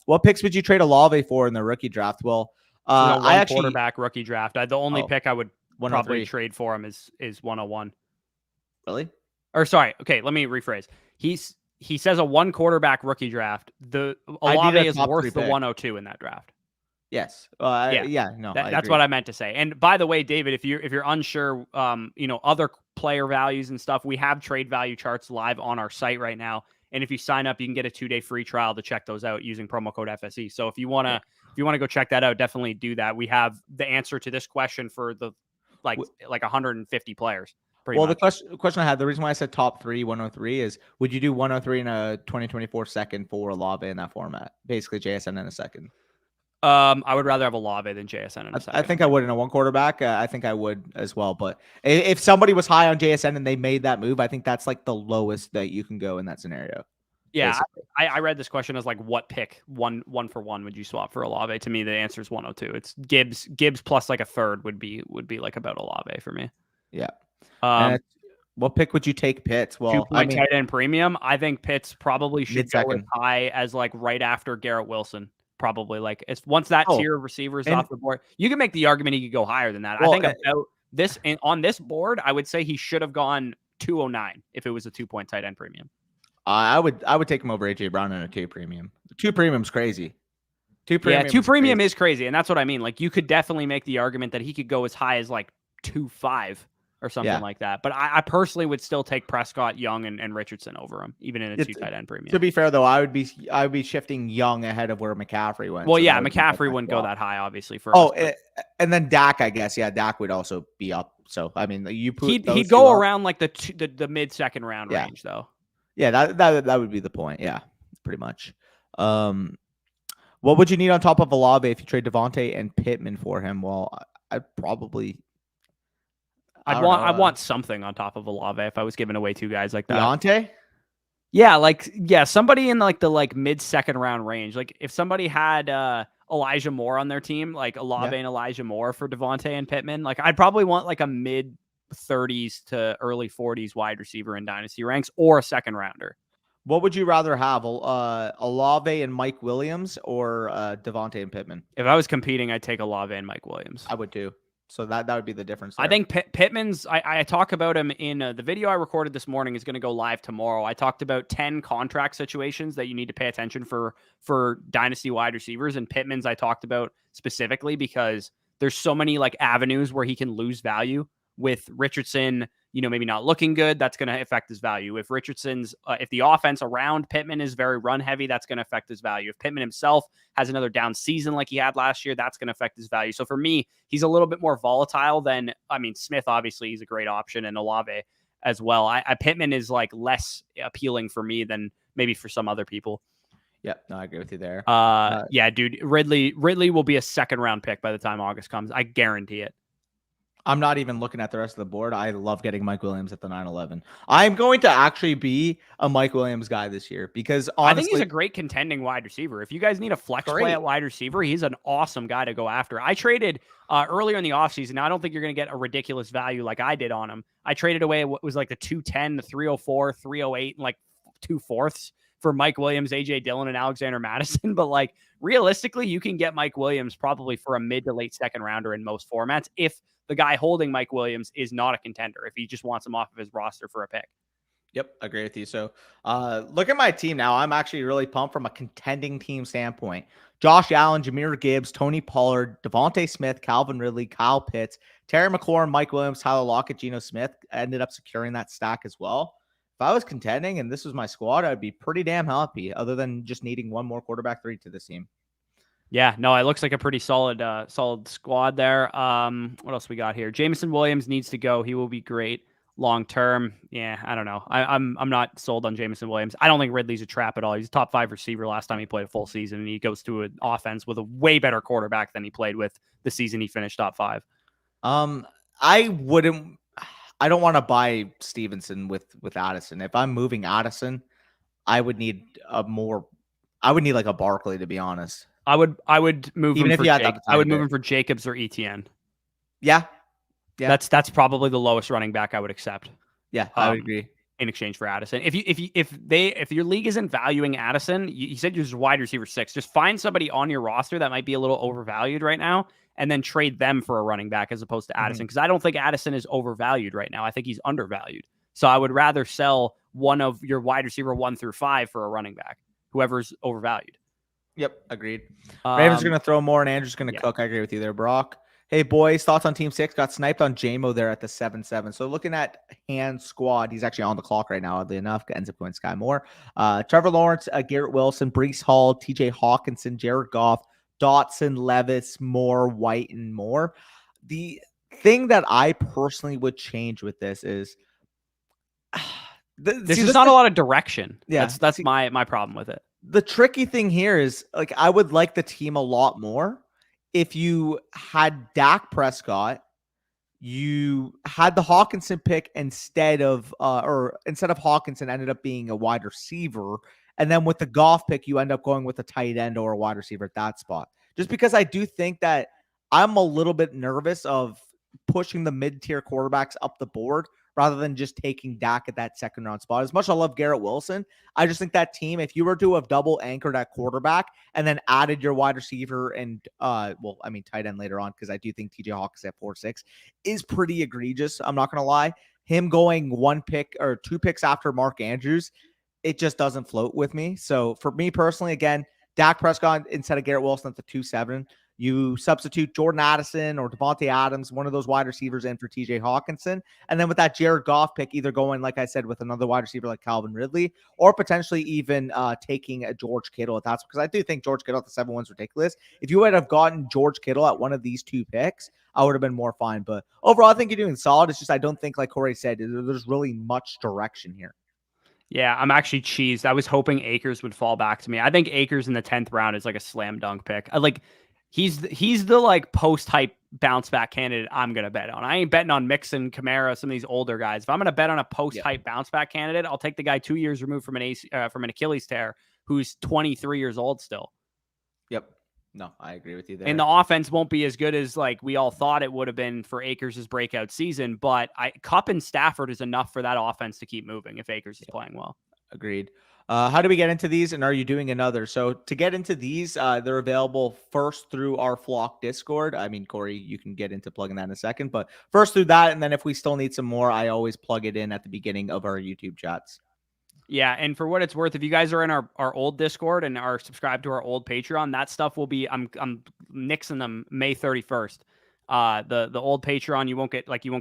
What picks would you trade Olave for in the rookie draft? Well, I actually quarterback rookie draft. The only pick I would probably trade for him is 101. Really? Or sorry. Okay, let me rephrase. He says a 1 quarterback rookie draft. The Olave is worth the 102 in that draft. Yes. No. That's what I meant to say. And by the way, David, if you're unsure, other player values and stuff, we have trade value charts live on our site right now. And if you sign up, you can get a 2-day free trial to check those out using promo code FSE. So if you want to go check that out, definitely do that. We have the answer to this question for the like 150 players. Well, much. The question I had, the reason why I said top 3, 103 is, would you do 103 in a 2024 second for Olave in that format? Basically JSN in a second. I would rather have Olave than JSN in a second. I think I would in a 1 quarterback. I think I would as well. But if somebody was high on JSN and they made that move, I think that's like the lowest that you can go in that scenario. Yeah, I read this question as like, what pick one for one would you swap for Olave? To me, the answer is 102. It's Gibbs plus like a third would be like about Olave for me. Yeah. What pick would you take Pitts? Well, tight end premium. I think Pitts probably should go as high as like right after Garrett Wilson. Probably like once that tier of receivers off the board, you can make the argument he could go higher than that. Well, I think about this on this board, I would say he should have gone 209 if it was a 2-point tight end premium. I would take him over AJ Brown in a 2 premium. 2 premium's crazy. 2 premium is crazy, and that's what I mean. Like you could definitely make the argument that he could go as high as like 2.5 or something like that. But I personally would still take Prescott, Young, and Richardson over him, even in a 2 tight end premium. To be fair, though, I would be shifting Young ahead of where McCaffrey went. Well, so McCaffrey wouldn't go that high, obviously. And then Dak, I guess. Yeah, Dak would also be up. So I mean, he'd go around like the mid-second round range, though. Yeah, that would be the point. Yeah, pretty much. What would you need on top of Olave if you trade Devontae and Pittman for him? Well, I'd probably. I want something on top of Olave if I was giving away 2 guys like that. Deontay? Yeah, somebody in like the mid second round range. Like if somebody had Elijah Moore on their team, like Yeah. Olave and Elijah Moore for Devontae and Pittman, like I'd probably want like a mid 30s to early 40s wide receiver in dynasty ranks or a second rounder. What would you rather have, Olave and Mike Williams or Devontae and Pittman? If I was competing, I'd take Olave and Mike Williams. I would too. So that would be the difference there. I think Pittman's, I talk about him in the video I recorded this morning is going to go live tomorrow. I talked about 10 contract situations that you need to pay attention for dynasty wide receivers. And Pittman's I talked about specifically because there's so many like avenues where he can lose value with Richardson, maybe not looking good. That's going to affect his value. If Richardson's, if the offense around Pittman is very run heavy, that's going to affect his value. If Pittman himself has another down season like he had last year, that's going to affect his value. So for me, he's a little bit more volatile than, Smith, obviously he's a great option, and Olave as well. Pittman is like less appealing for me than maybe for some other people. Yep. No, I agree with you there. Yeah, dude, Ridley will be a second round pick by the time August comes. I guarantee it. I'm not even looking at the rest of the board. I love getting Mike Williams at the 9-11. I'm going to actually be a Mike Williams guy this year because honestly, I think he's a great contending wide receiver. If you guys need a flex play at wide receiver, he's an awesome guy to go after. I traded earlier in the offseason. Now, I don't think you're going to get a ridiculous value like I did on him. I traded away what was like the 210, the 304, 308, and like 2/4 for Mike Williams, AJ Dillon, and Alexander Madison. But like realistically, you can get Mike Williams probably for a mid to late second rounder in most formats if the guy holding Mike Williams is not a contender, if he just wants him off of his roster for a pick. Yep, agree with you. So look at my team now. I'm actually really pumped from a contending team standpoint. Josh Allen, Jahmyr Gibbs, Tony Pollard, Devontae Smith, Calvin Ridley, Kyle Pitts, Terry McLaurin, Mike Williams, Tyler Lockett, Geno Smith. I ended up securing that stack as well. If I was contending and this was my squad, I'd be pretty damn happy, other than just needing one more quarterback 3 to this team. Yeah, no, it looks like a pretty solid squad there. What else we got here? Jameson Williams needs to go. He will be great long term. Yeah, I don't know. I'm not sold on Jameson Williams. I don't think Ridley's a trap at all. He's a top 5 receiver last time he played a full season, and he goes to an offense with a way better quarterback than he played with the season he finished top 5. I don't want to buy Stevenson with Addison. If I'm moving Addison, I would need like a Barkley, to be honest. I would move even him if for you had I would move him for Jacobs or ETN. Yeah. That's probably the lowest running back I would accept. Yeah, I would agree. In exchange for Addison. If your league isn't valuing Addison, you said you're wide receiver 6. Just find somebody on your roster that might be a little overvalued right now, and then trade them for a running back as opposed to Addison. Because I don't think Addison is overvalued right now. I think he's undervalued. So I would rather sell one of your wide receiver 1 through 5 for a running back, whoever's overvalued. Yep, agreed. Ravens are going to throw more, and Andrew's going to cook. I agree with you there, Brock. Hey, boys, thoughts on Team 6? Got sniped on JMO there at the 7-7. So looking at Hand Squad, he's actually on the clock right now, oddly enough. Ends up going Sky Moore. Trevor Lawrence, Garrett Wilson, Breece Hall, TJ Hawkinson, Jared Goff, Dotson, Levis, Moore, White, and more. The thing that I personally would change with this is this is not a lot of direction. Yeah, that's my problem with it. The tricky thing here is, like, I would like the team a lot more if you had Dak Prescott, you had the Hawkinson pick instead of Hawkinson ended up being a wide receiver. And then with the Goff pick, you end up going with a tight end or a wide receiver at that spot. Just because I do think that I'm a little bit nervous of pushing the mid-tier quarterbacks up the board rather than just taking Dak at that second round spot. As much as I love Garrett Wilson, I just think that team, if you were to have double anchored at quarterback and then added your wide receiver and, tight end later on, because I do think TJ Hawkins at 4-6 is pretty egregious. I'm not going to lie. Him going 1 pick or 2 picks after Mark Andrews, it just doesn't float with me. So for me personally, again, Dak Prescott instead of Garrett Wilson at the 2-7. You substitute Jordan Addison or Devontae Adams, one of those wide receivers, in for TJ Hawkinson. And then with that Jared Goff pick, either going, like I said, with another wide receiver like Calvin Ridley, or potentially even taking a George Kittle at that. Because I do think George Kittle at the 7-1 is ridiculous. If you would have gotten George Kittle at one of these 2 picks, I would have been more fine. But overall, I think you're doing solid. It's just I don't think, like Corey said, there's really much direction here. Yeah, I'm actually cheesed. I was hoping Akers would fall back to me. I think Akers in the 10th round is like a slam dunk pick. He's the like post hype bounce back candidate I'm gonna bet on. I ain't betting on Mixon, Kamara, some of these older guys. If I'm gonna bet on a post hype bounce back candidate, I'll take the guy 2 years removed from an Achilles tear who's 23 years old still. Yep. No, I agree with you there. And the offense won't be as good as like we all thought it would have been for Akers' breakout season, but Kupp and Stafford is enough for that offense to keep moving if Akers is playing well. Agreed. How do we get into these, and are you doing another? So to get into these, they're available first through our Flock Discord. I mean, Corey, you can get into plugging that in a second, but first through that, and then if we still need some more, I always plug it in at the beginning of our YouTube chats. Yeah, and for what it's worth, if you guys are in our old Discord and are subscribed to our old Patreon, that stuff will be I'm nixing them May 31st. The old Patreon, you won't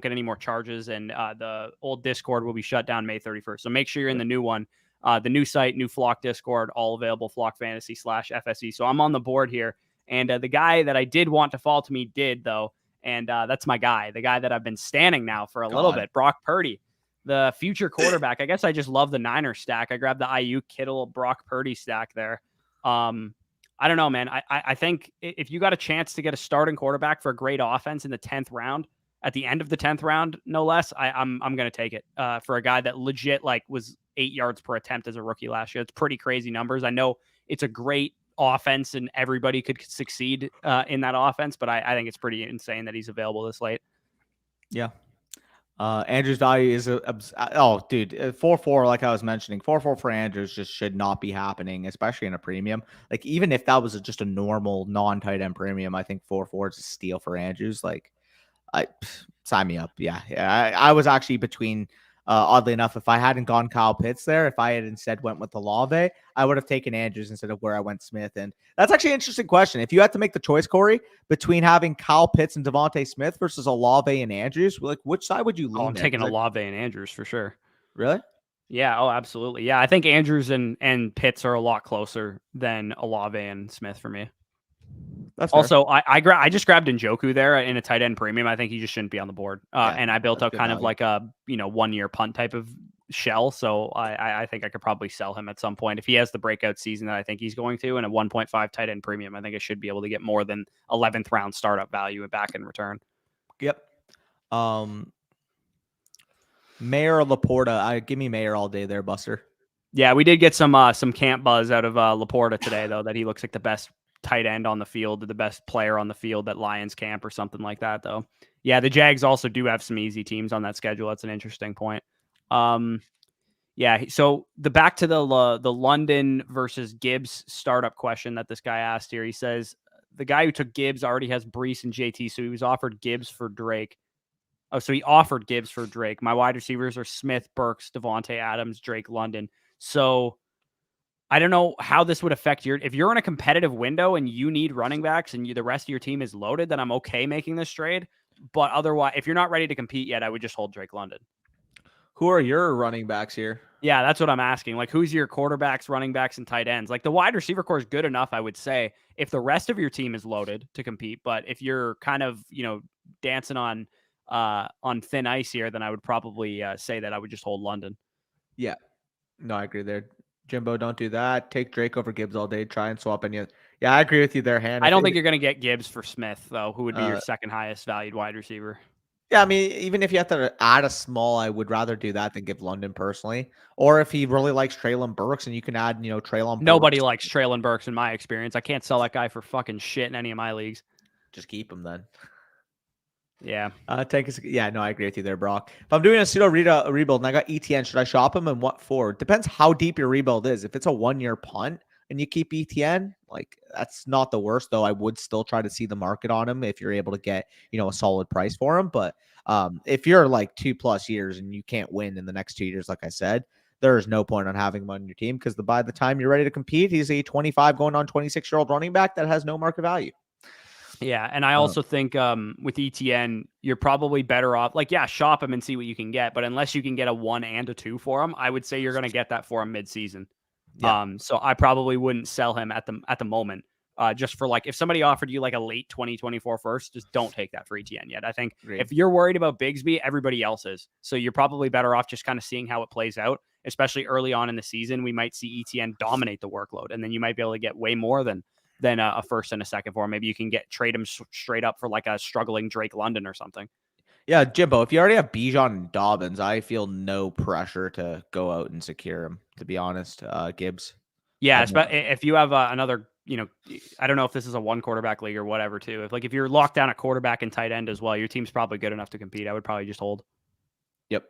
get any more charges, and the old Discord will be shut down May 31st. So make sure you're in the new one. The new site, new Flock Discord, all available, Flock Fantasy /FSE. So I'm on the board here, and the guy that I did want to fall to me did, though, and that's my guy, the guy that I've been standing now for a little bit, Brock Purdy, the future quarterback. I guess I just love the Niners stack. I grabbed the Ayuk, Kittle, Brock Purdy stack there. I don't know, man. I think if you got a chance to get a starting quarterback for a great offense in the 10th round, at the end of the 10th round, no less, I'm going to take it for a guy that legit like was 8 yards per attempt as a rookie last year. It's pretty crazy numbers. I know it's a great offense and everybody could succeed in that offense, but I think it's pretty insane that he's available this late. Yeah. Andrew's value is dude, 4-4, like I was mentioning, 4-4 for Andrews just should not be happening, especially in a premium. Like even if that was just a normal non-tight end premium, I think 4-4 is a steal for Andrews. Like, sign me up. Yeah. I was actually between. Oddly enough, if I hadn't gone Kyle Pitts there, if I had instead went with Olave, I would have taken Andrews instead of where I went Smith. And that's actually an interesting question. If you had to make the choice, Corey, between having Kyle Pitts and Devontae Smith versus Olave and Andrews, like which side would you lean? I'm taking Olave and Andrews for sure. Really? Yeah. Oh, absolutely. Yeah. I think Andrews and Pitts are a lot closer than Olave and Smith for me. That's also, I just grabbed Njoku there in a tight end premium. I think he just shouldn't be on the board. And I built up kind of like a 1 year punt type of shell. So I think I could probably sell him at some point if he has the breakout season that I think he's going to, and a 1.5 tight end premium. I think I should be able to get more than 11th round startup value back in return. Yep. Mayor Laporta. Give me Mayor all day there, Buster. Yeah, we did get some camp buzz out of Laporta today, though, that he looks like the best tight end on the field, or the best player on the field at Lions camp or something like that, though. Yeah, the Jags also do have some easy teams on that schedule. That's an interesting point. Yeah, so back to the London versus Gibbs startup question that this guy asked here. He says the guy who took Gibbs already has Brees and JT, so he was offered Gibbs for Drake. Oh, so he offered Gibbs for Drake. My wide receivers are Smith, Burks, Devontae Adams, Drake, London. So I don't know how this would affect if you're in a competitive window and you need running backs and the rest of your team is loaded, then I'm okay making this trade. But otherwise, if you're not ready to compete yet, I would just hold Drake London. Who are your running backs here? Yeah, that's what I'm asking. Like, who's your quarterbacks, running backs, and tight ends? Like, the wide receiver core is good enough, I would say, if the rest of your team is loaded to compete. But if you're kind of, dancing on thin ice here, then I would probably say that I would just hold London. Yeah. No, I agree there. Jimbo, don't do that. Take Drake over Gibbs all day. Try and swap any. Yeah, I agree with you there, Han. I don't think you're going to get Gibbs for Smith, though, who would be your second highest valued wide receiver. Yeah, I mean, even if you have to add a small, I would rather do that than give London personally. Or if he really likes Treylon Burks and you can add, Treylon Burks. Nobody likes Treylon Burks in my experience. I can't sell that guy for fucking shit in any of my leagues. Just keep him then. Yeah. Tank is, no, I agree with you there, Brock. If I'm doing a pseudo rebuild and I got ETN, should I shop him and what for? Depends how deep your rebuild is. If it's a 1 year punt and you keep ETN, like that's not the worst, though. I would still try to see the market on him if you're able to get, a solid price for him. But if you're like 2+ years and you can't win in the next 2 years, like I said, there is no point on having him on your team because by the time you're ready to compete, he's a 25 going on 26-year-old running back that has no market value. Yeah, and I also think with ETN, you're probably better off. Like, yeah, shop him and see what you can get. But unless you can get a 1 and a 2 for him, I would say you're going to get that for him mid-season. Yeah. So I probably wouldn't sell him at the moment. Just for like, if somebody offered you like a late 2024 first, just don't take that for ETN yet. I think if you're worried about Bixby, everybody else is. So you're probably better off just kind of seeing how it plays out, especially early on in the season. We might see ETN dominate the workload, and then you might be able to get way more than than a first and a second for him. Maybe you can trade him straight up for like a struggling Drake London or something. Yeah, Jimbo, if you already have Bijan and Dobbins, I feel no pressure to go out and secure him, to be honest. Gibbs. Yeah, if you have another, I don't know if this is a one quarterback league or whatever too. If you're locked down at quarterback and tight end as well, your team's probably good enough to compete. I would probably just hold. Yep.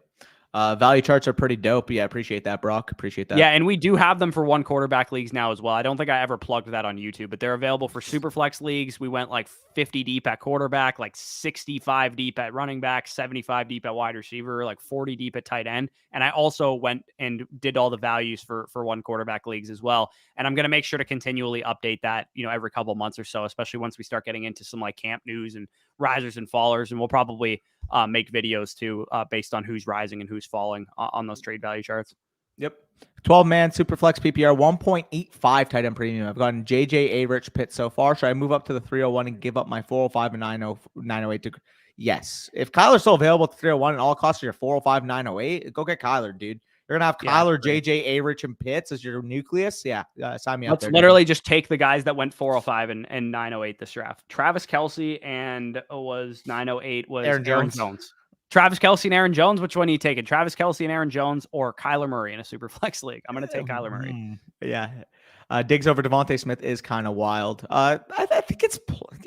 Value charts are pretty dope. Yeah, appreciate that, Brock. Appreciate that. Yeah, and we do have them for one quarterback leagues now as well. I don't think I ever plugged that on YouTube, but they're available for Superflex leagues. We went like 50 deep at quarterback, like 65 deep at running back, 75 deep at wide receiver, like 40 deep at tight end. And I also went and did all the values for one quarterback leagues as well. And I'm going to make sure to continually update that, every couple months or so, especially once we start getting into some like camp news and risers and fallers. And we'll probably make videos too, based on who's rising and who's falling on those trade value charts. Yep. 12-man Superflex PPR, 1.85 tight end premium. I've gotten JJ, A-Rich, Pitt so far. Should I move up to the 301 and give up my 405 and 908 to... Yes. If Kyler's still available at 301 and all costs are your 405, 908, go get Kyler, dude. You're going to have Kyler, JJ, A-Rich, and Pitts as your nucleus. Yeah. Sign me up. Let's literally just take the guys that went 405 and 908 this draft. Travis Kelce and was 908 was Aaron Jones. Travis Kelce and Aaron Jones. Which one are you taking? Travis Kelce and Aaron Jones or Kyler Murray in a super flex league? I'm going to take Kyler Murray. Yeah. Diggs over Devontae Smith is kind of wild. I think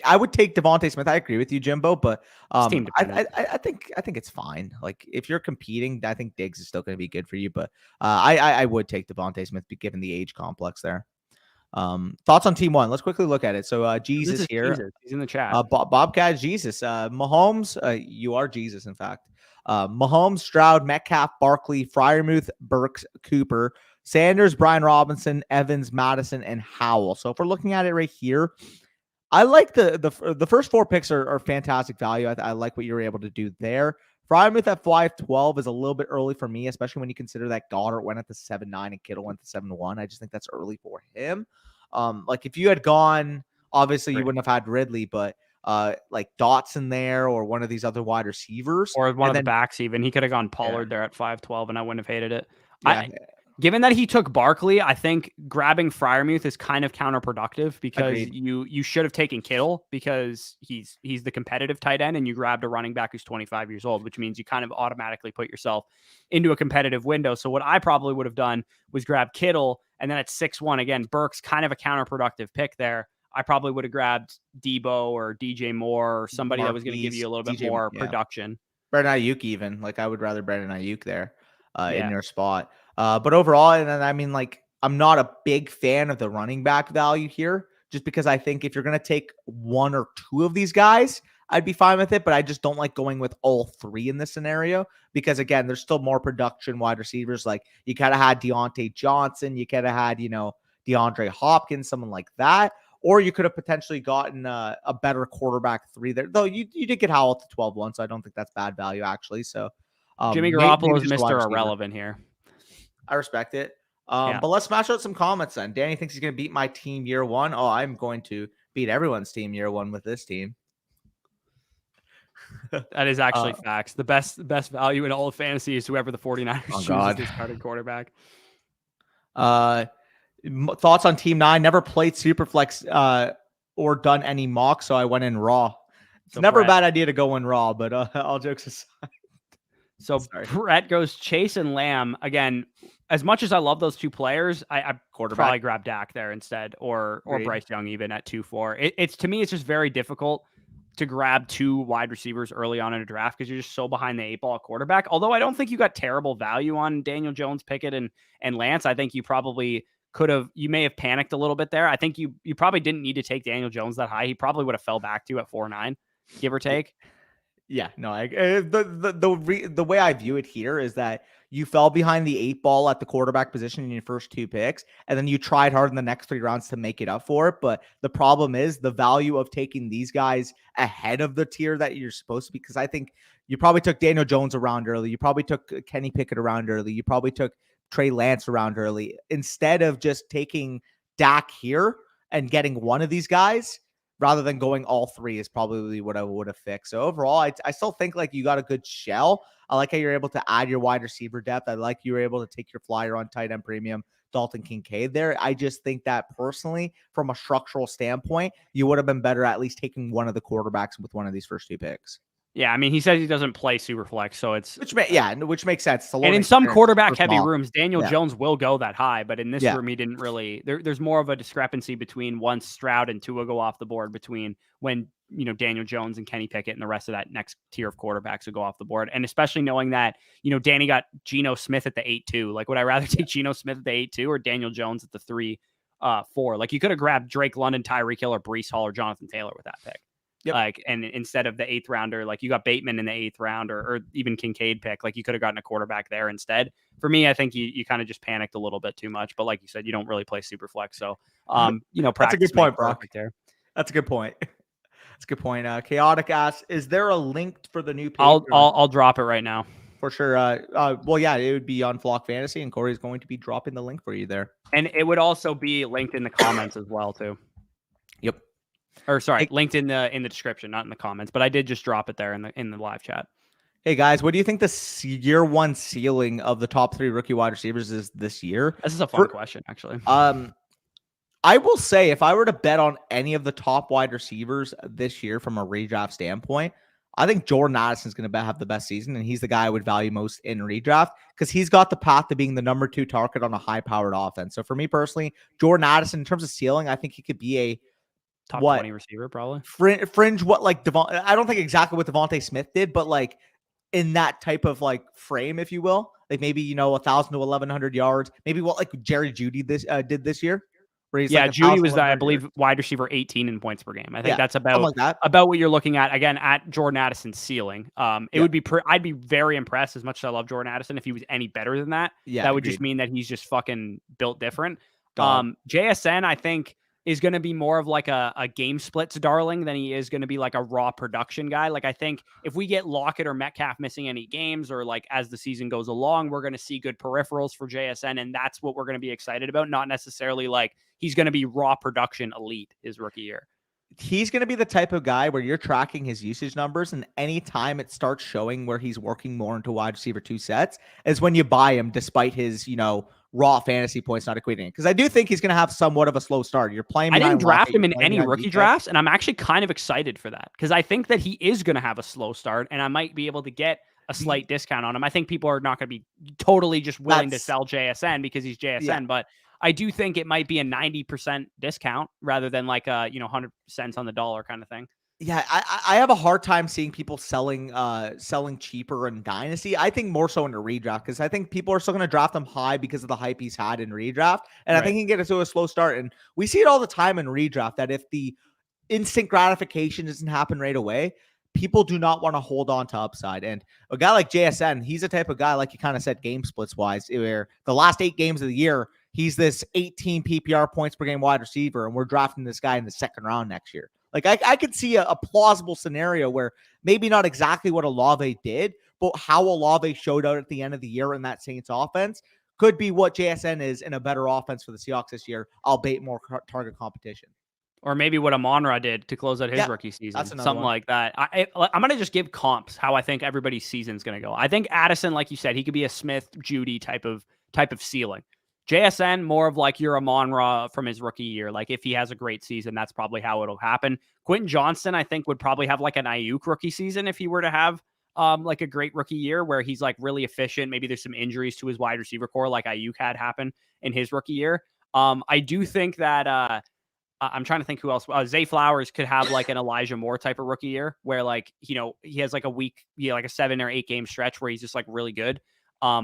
I would take Devontae Smith. I agree with you, Jimbo, but I think it's fine. Like if you're competing, I think Diggs is still going to be good for you, but I would take Devontae Smith given the age complex there. Thoughts on team one? Let's quickly look at it. So Jesus here. Jesus. He's in the chat. Bobcat Jesus. Mahomes, you are Jesus, in fact. Mahomes, Stroud, Metcalf, Barkley, Freiermuth, Burks, Cooper, Sanders, Brian Robinson, Evans, Madison, and Howell. So if we're looking at it right here, I like the first four picks are fantastic value. I like what you were able to do there. Freiermuth at 512 is a little bit early for me, especially when you consider that Goddard went at the 7.9 and Kittle went to 7.1. I just think that's early for him. Like if you had gone, obviously you wouldn't have had Ridley, but like Dotson there or one of these other wide receivers. Or one of the backs even. He could have gone Pollard there at 512 and I wouldn't have hated it. Yeah. Given that he took Barkley, I think grabbing Freiermuth is kind of counterproductive because you should have taken Kittle because he's the competitive tight end and you grabbed a running back who's 25 years old, which means you kind of automatically put yourself into a competitive window. So what I probably would have done was grab Kittle and then at 6-1, again, Burke's kind of a counterproductive pick there. I probably would have grabbed Debo or DJ Moore or somebody that was going to give you a little bit more production. Brandon Ayuk even. Like I would rather Brandon Ayuk there in your spot. But overall, and then I mean, like, I'm not a big fan of the running back value here, just because I think if you're going to take one or two of these guys, I'd be fine with it. But I just don't like going with all three in this scenario because, again, there's still more production wide receivers. Like you kind of had Deontay Johnson, you could have had, DeAndre Hopkins, someone like that. Or you could have potentially gotten a better quarterback 3 there. Though you did get Howell to 12-1, so I don't think that's bad value, actually. So Jimmy Garoppolo is Mr. Irrelevant here. I respect it. But let's smash out some comments then. Danny thinks he's going to beat my team year one. Oh, I'm going to beat everyone's team year one with this team. That is actually facts. The best value in all of fantasy is whoever the 49ers chooses to start a quarterback. Thoughts on team 9? Never played Superflex or done any mock, so I went in raw. It's never a bad idea to go in raw, but all jokes aside. So Brett goes Chase and Lamb. Again, as much as I love those two players, I probably grab Dak there instead or Bryce Young even at 2-4. It's to me, it's just very difficult to grab two wide receivers early on in a draft because you're just so behind the 8-ball at quarterback. Although I don't think you got terrible value on Daniel Jones, Pickett, and Lance. I think you probably you may have panicked a little bit there. I think you probably didn't need to take Daniel Jones that high. He probably would have fell back to at 4.9, give or take. Yeah, no, the way I view it here is that you fell behind the 8-ball at the quarterback position in your first 2 picks, and then you tried hard in the next 3 rounds to make it up for it. But the problem is the value of taking these guys ahead of the tier that you're supposed to, because I think you probably took Daniel Jones around early. You probably took Kenny Pickett around early. You probably took Trey Lance around early instead of just taking Dak here and getting one of these guys. Rather than going all 3 is probably what I would have fixed. So overall, I still think like you got a good shell. I like how you're able to add your wide receiver depth. I like you were able to take your flyer on tight end premium, Dalton Kincaid there. I just think that personally, from a structural standpoint, you would have been better at least taking one of the quarterbacks with one of these first 2 picks. Yeah, I mean, he says he doesn't play Superflex, so it's which makes sense. And in some quarterback heavy rooms, Daniel Jones will go that high, but in this room, he didn't really. There's more of a discrepancy between once Stroud and Tua go off the board between when Daniel Jones and Kenny Pickett and the rest of that next tier of quarterbacks will go off the board, and especially knowing that Danny got Geno Smith at the 8-2. Like, would I rather take Geno Smith at the 8-2 or Daniel Jones at the 3-4? Like, you could have grabbed Drake London, Tyreek Hill, or Breece Hall or Jonathan Taylor with that pick. Yep. Like, and instead of the 8th rounder, like you got Bateman in the 8th round or even Kincaid pick, like you could have gotten a quarterback there instead. For me, I think you kind of just panicked a little bit too much, but like you said, you don't really play Superflex. So, that's a good point, Brock. There. That's a good point. That's a good point. Chaotic asks, is there a link for the new page? I'll drop it right now. For sure. Well, yeah, it would be on Flock Fantasy and Corey's going to be dropping the link for you there. And it would also be linked in the comments as well too. Yep. Or sorry, linked in the description, not in the comments. But I did just drop it there in the live chat. Hey guys, what do you think the year 1 ceiling of the top 3 rookie wide receivers is this year? This is a fun question, actually. I will say if I were to bet on any of the top wide receivers this year from a redraft standpoint, I think Jordan Addison's going to have the best season, and he's the guy I would value most in redraft because he's got the path to being the number 2 target on a high-powered offense. So for me personally, Jordan Addison, in terms of ceiling, I think he could be a top 20 receiver, probably. Fringe, I don't think exactly what Devontae Smith did, but like in that type of like frame, if you will. Like maybe, 1,000 to 1,100 yards. Maybe what like Jerry Jeudy did this year. Jeudy was, I believe, wide receiver 18 in points per game. I think that's about what you're looking at, again, at Jordan Addison's ceiling. It would be I'd be very impressed, as much as I love Jordan Addison, if he was any better than that. Yeah, that would just mean that he's just fucking built different. JSN, I think, is going to be more of like a game splits darling than he is going to be like a raw production guy. Like, I think if we get Lockett or Metcalf missing any games or like as the season goes along, we're going to see good peripherals for JSN. And that's what we're going to be excited about. Not necessarily like he's going to be raw production elite his rookie year. He's going to be the type of guy where you're tracking his usage numbers, and anytime it starts showing where he's working more into wide receiver 2 sets is when you buy him, despite his, raw fantasy points not equating. Because I do think he's going to have somewhat of a slow start. You're playing. I didn't draft him in any rookie drafts, and I'm actually kind of excited for that because I think that he is going to have a slow start, and I might be able to get a slight discount on him. I think people are not going to be totally just willing to sell JSN because he's JSN, but I do think it might be a 90% discount rather than like a 100 cents on the dollar kind of thing. Yeah, I have a hard time seeing people selling cheaper in Dynasty. I think more so in a redraft because I think people are still going to draft him high because of the hype he's had in redraft. And I think he can get it to a slow start. And we see it all the time in redraft that if the instant gratification doesn't happen right away, people do not want to hold on to upside. And a guy like JSN, he's the type of guy, like you kind of said, game splits wise, where the last 8 games of the year, he's this 18 PPR points per game wide receiver, and we're drafting this guy in the 2nd round next year. Like I could see a plausible scenario where maybe not exactly what Olave did, but how Olave showed out at the end of the year in that Saints offense could be what JSN is in a better offense for the Seahawks this year, albeit more target competition. Or maybe what Amon-Ra did to close out his rookie season, something like that. I'm going to just give comps how I think everybody's season is going to go. I think Addison, like you said, he could be a Smith, Jeudy type of ceiling. JSN, more of like your Amon-Ra from his rookie year. Like if he has a great season, that's probably how it'll happen. Quentin Johnston, I think, would probably have like an Ayuk rookie season if he were to have like a great rookie year where he's like really efficient. Maybe there's some injuries to his wide receiver core like Ayuk had happen in his rookie year. I do think that I'm trying to think who else. Zay Flowers could have like an Elijah Moore type of rookie year where like, he has like a week, like a 7 or 8 game stretch where he's just like really good.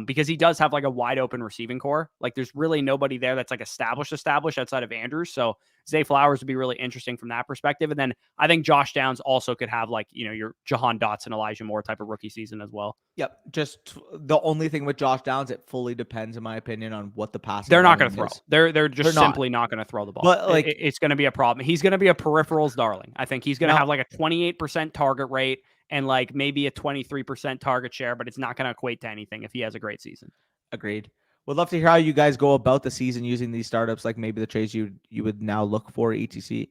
Because he does have like a wide open receiving core. Like there's really nobody there that's like established outside of Andrews. So Zay Flowers would be really interesting from that perspective. And then I think Josh Downs also could have like, your Jahan Dotson, Elijah Moore type of rookie season as well. Yep. Just the only thing with Josh Downs, it fully depends, in my opinion, on what the passing. They're not going to throw. They're just simply not going to throw the ball. But like it's going to be a problem. He's going to be a peripherals darling. I think he's going to have like a 28% target rate and like maybe a 23% target share, but it's not going to equate to anything if he has a great season. Agreed. Would love to hear how you guys go about the season using these startups, like maybe the trades you would now look for, etc.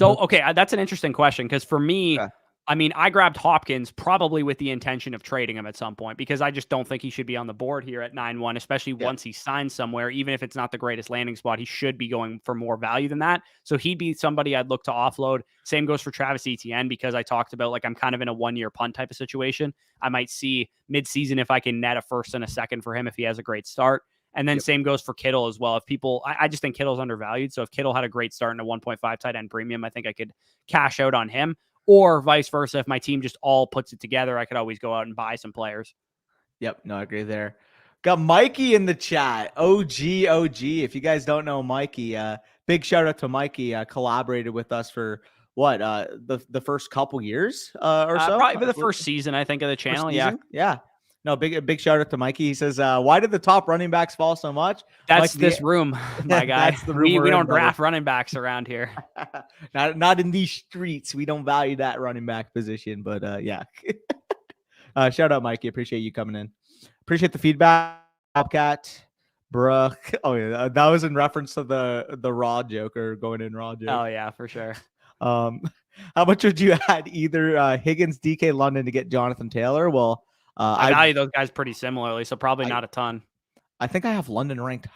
Okay, that's an interesting question because for me, I mean, I grabbed Hopkins probably with the intention of trading him at some point because I just don't think he should be on the board here at 9-1, especially Yep. once he signs somewhere. Even if it's not the greatest landing spot, he should be going for more value than that. So he'd be somebody I'd look to offload. Same goes for Travis Etienne because I talked about like I'm kind of in a 1-year punt type of situation. I might see midseason if I can net a first and a second for him if he has a great start. And then same goes for Kittle as well. If people, I just think Kittle's undervalued. So if Kittle had a great start in a 1.5 tight end premium, I think I could cash out on him. Or vice versa, if my team just all puts it together, I could always go out and buy some players. Yep, no, I agree there. Got Mikey in the chat. OG. If you guys don't know Mikey, big shout out to Mikey. Collaborated with us for what the first couple years or so. Probably for the first season, I think, of the channel. Yeah. No, big shout out to Mikey. He says, "Why did the top running backs fall so much?" That's Mikey, this room, my guy. That's the room we don't draft running backs around here. not in these streets. We don't value that running back position. But yeah. Shout out, Mikey. Appreciate you coming in. Appreciate the feedback, Bobcat. Bruh. Oh yeah, that was in reference to the raw joke or going in raw joke. Oh yeah, for sure. How much would you add either Higgins, DK, London to get Jonathan Taylor? Well, I value those guys pretty similarly, so probably not a ton. I think I have London ranked,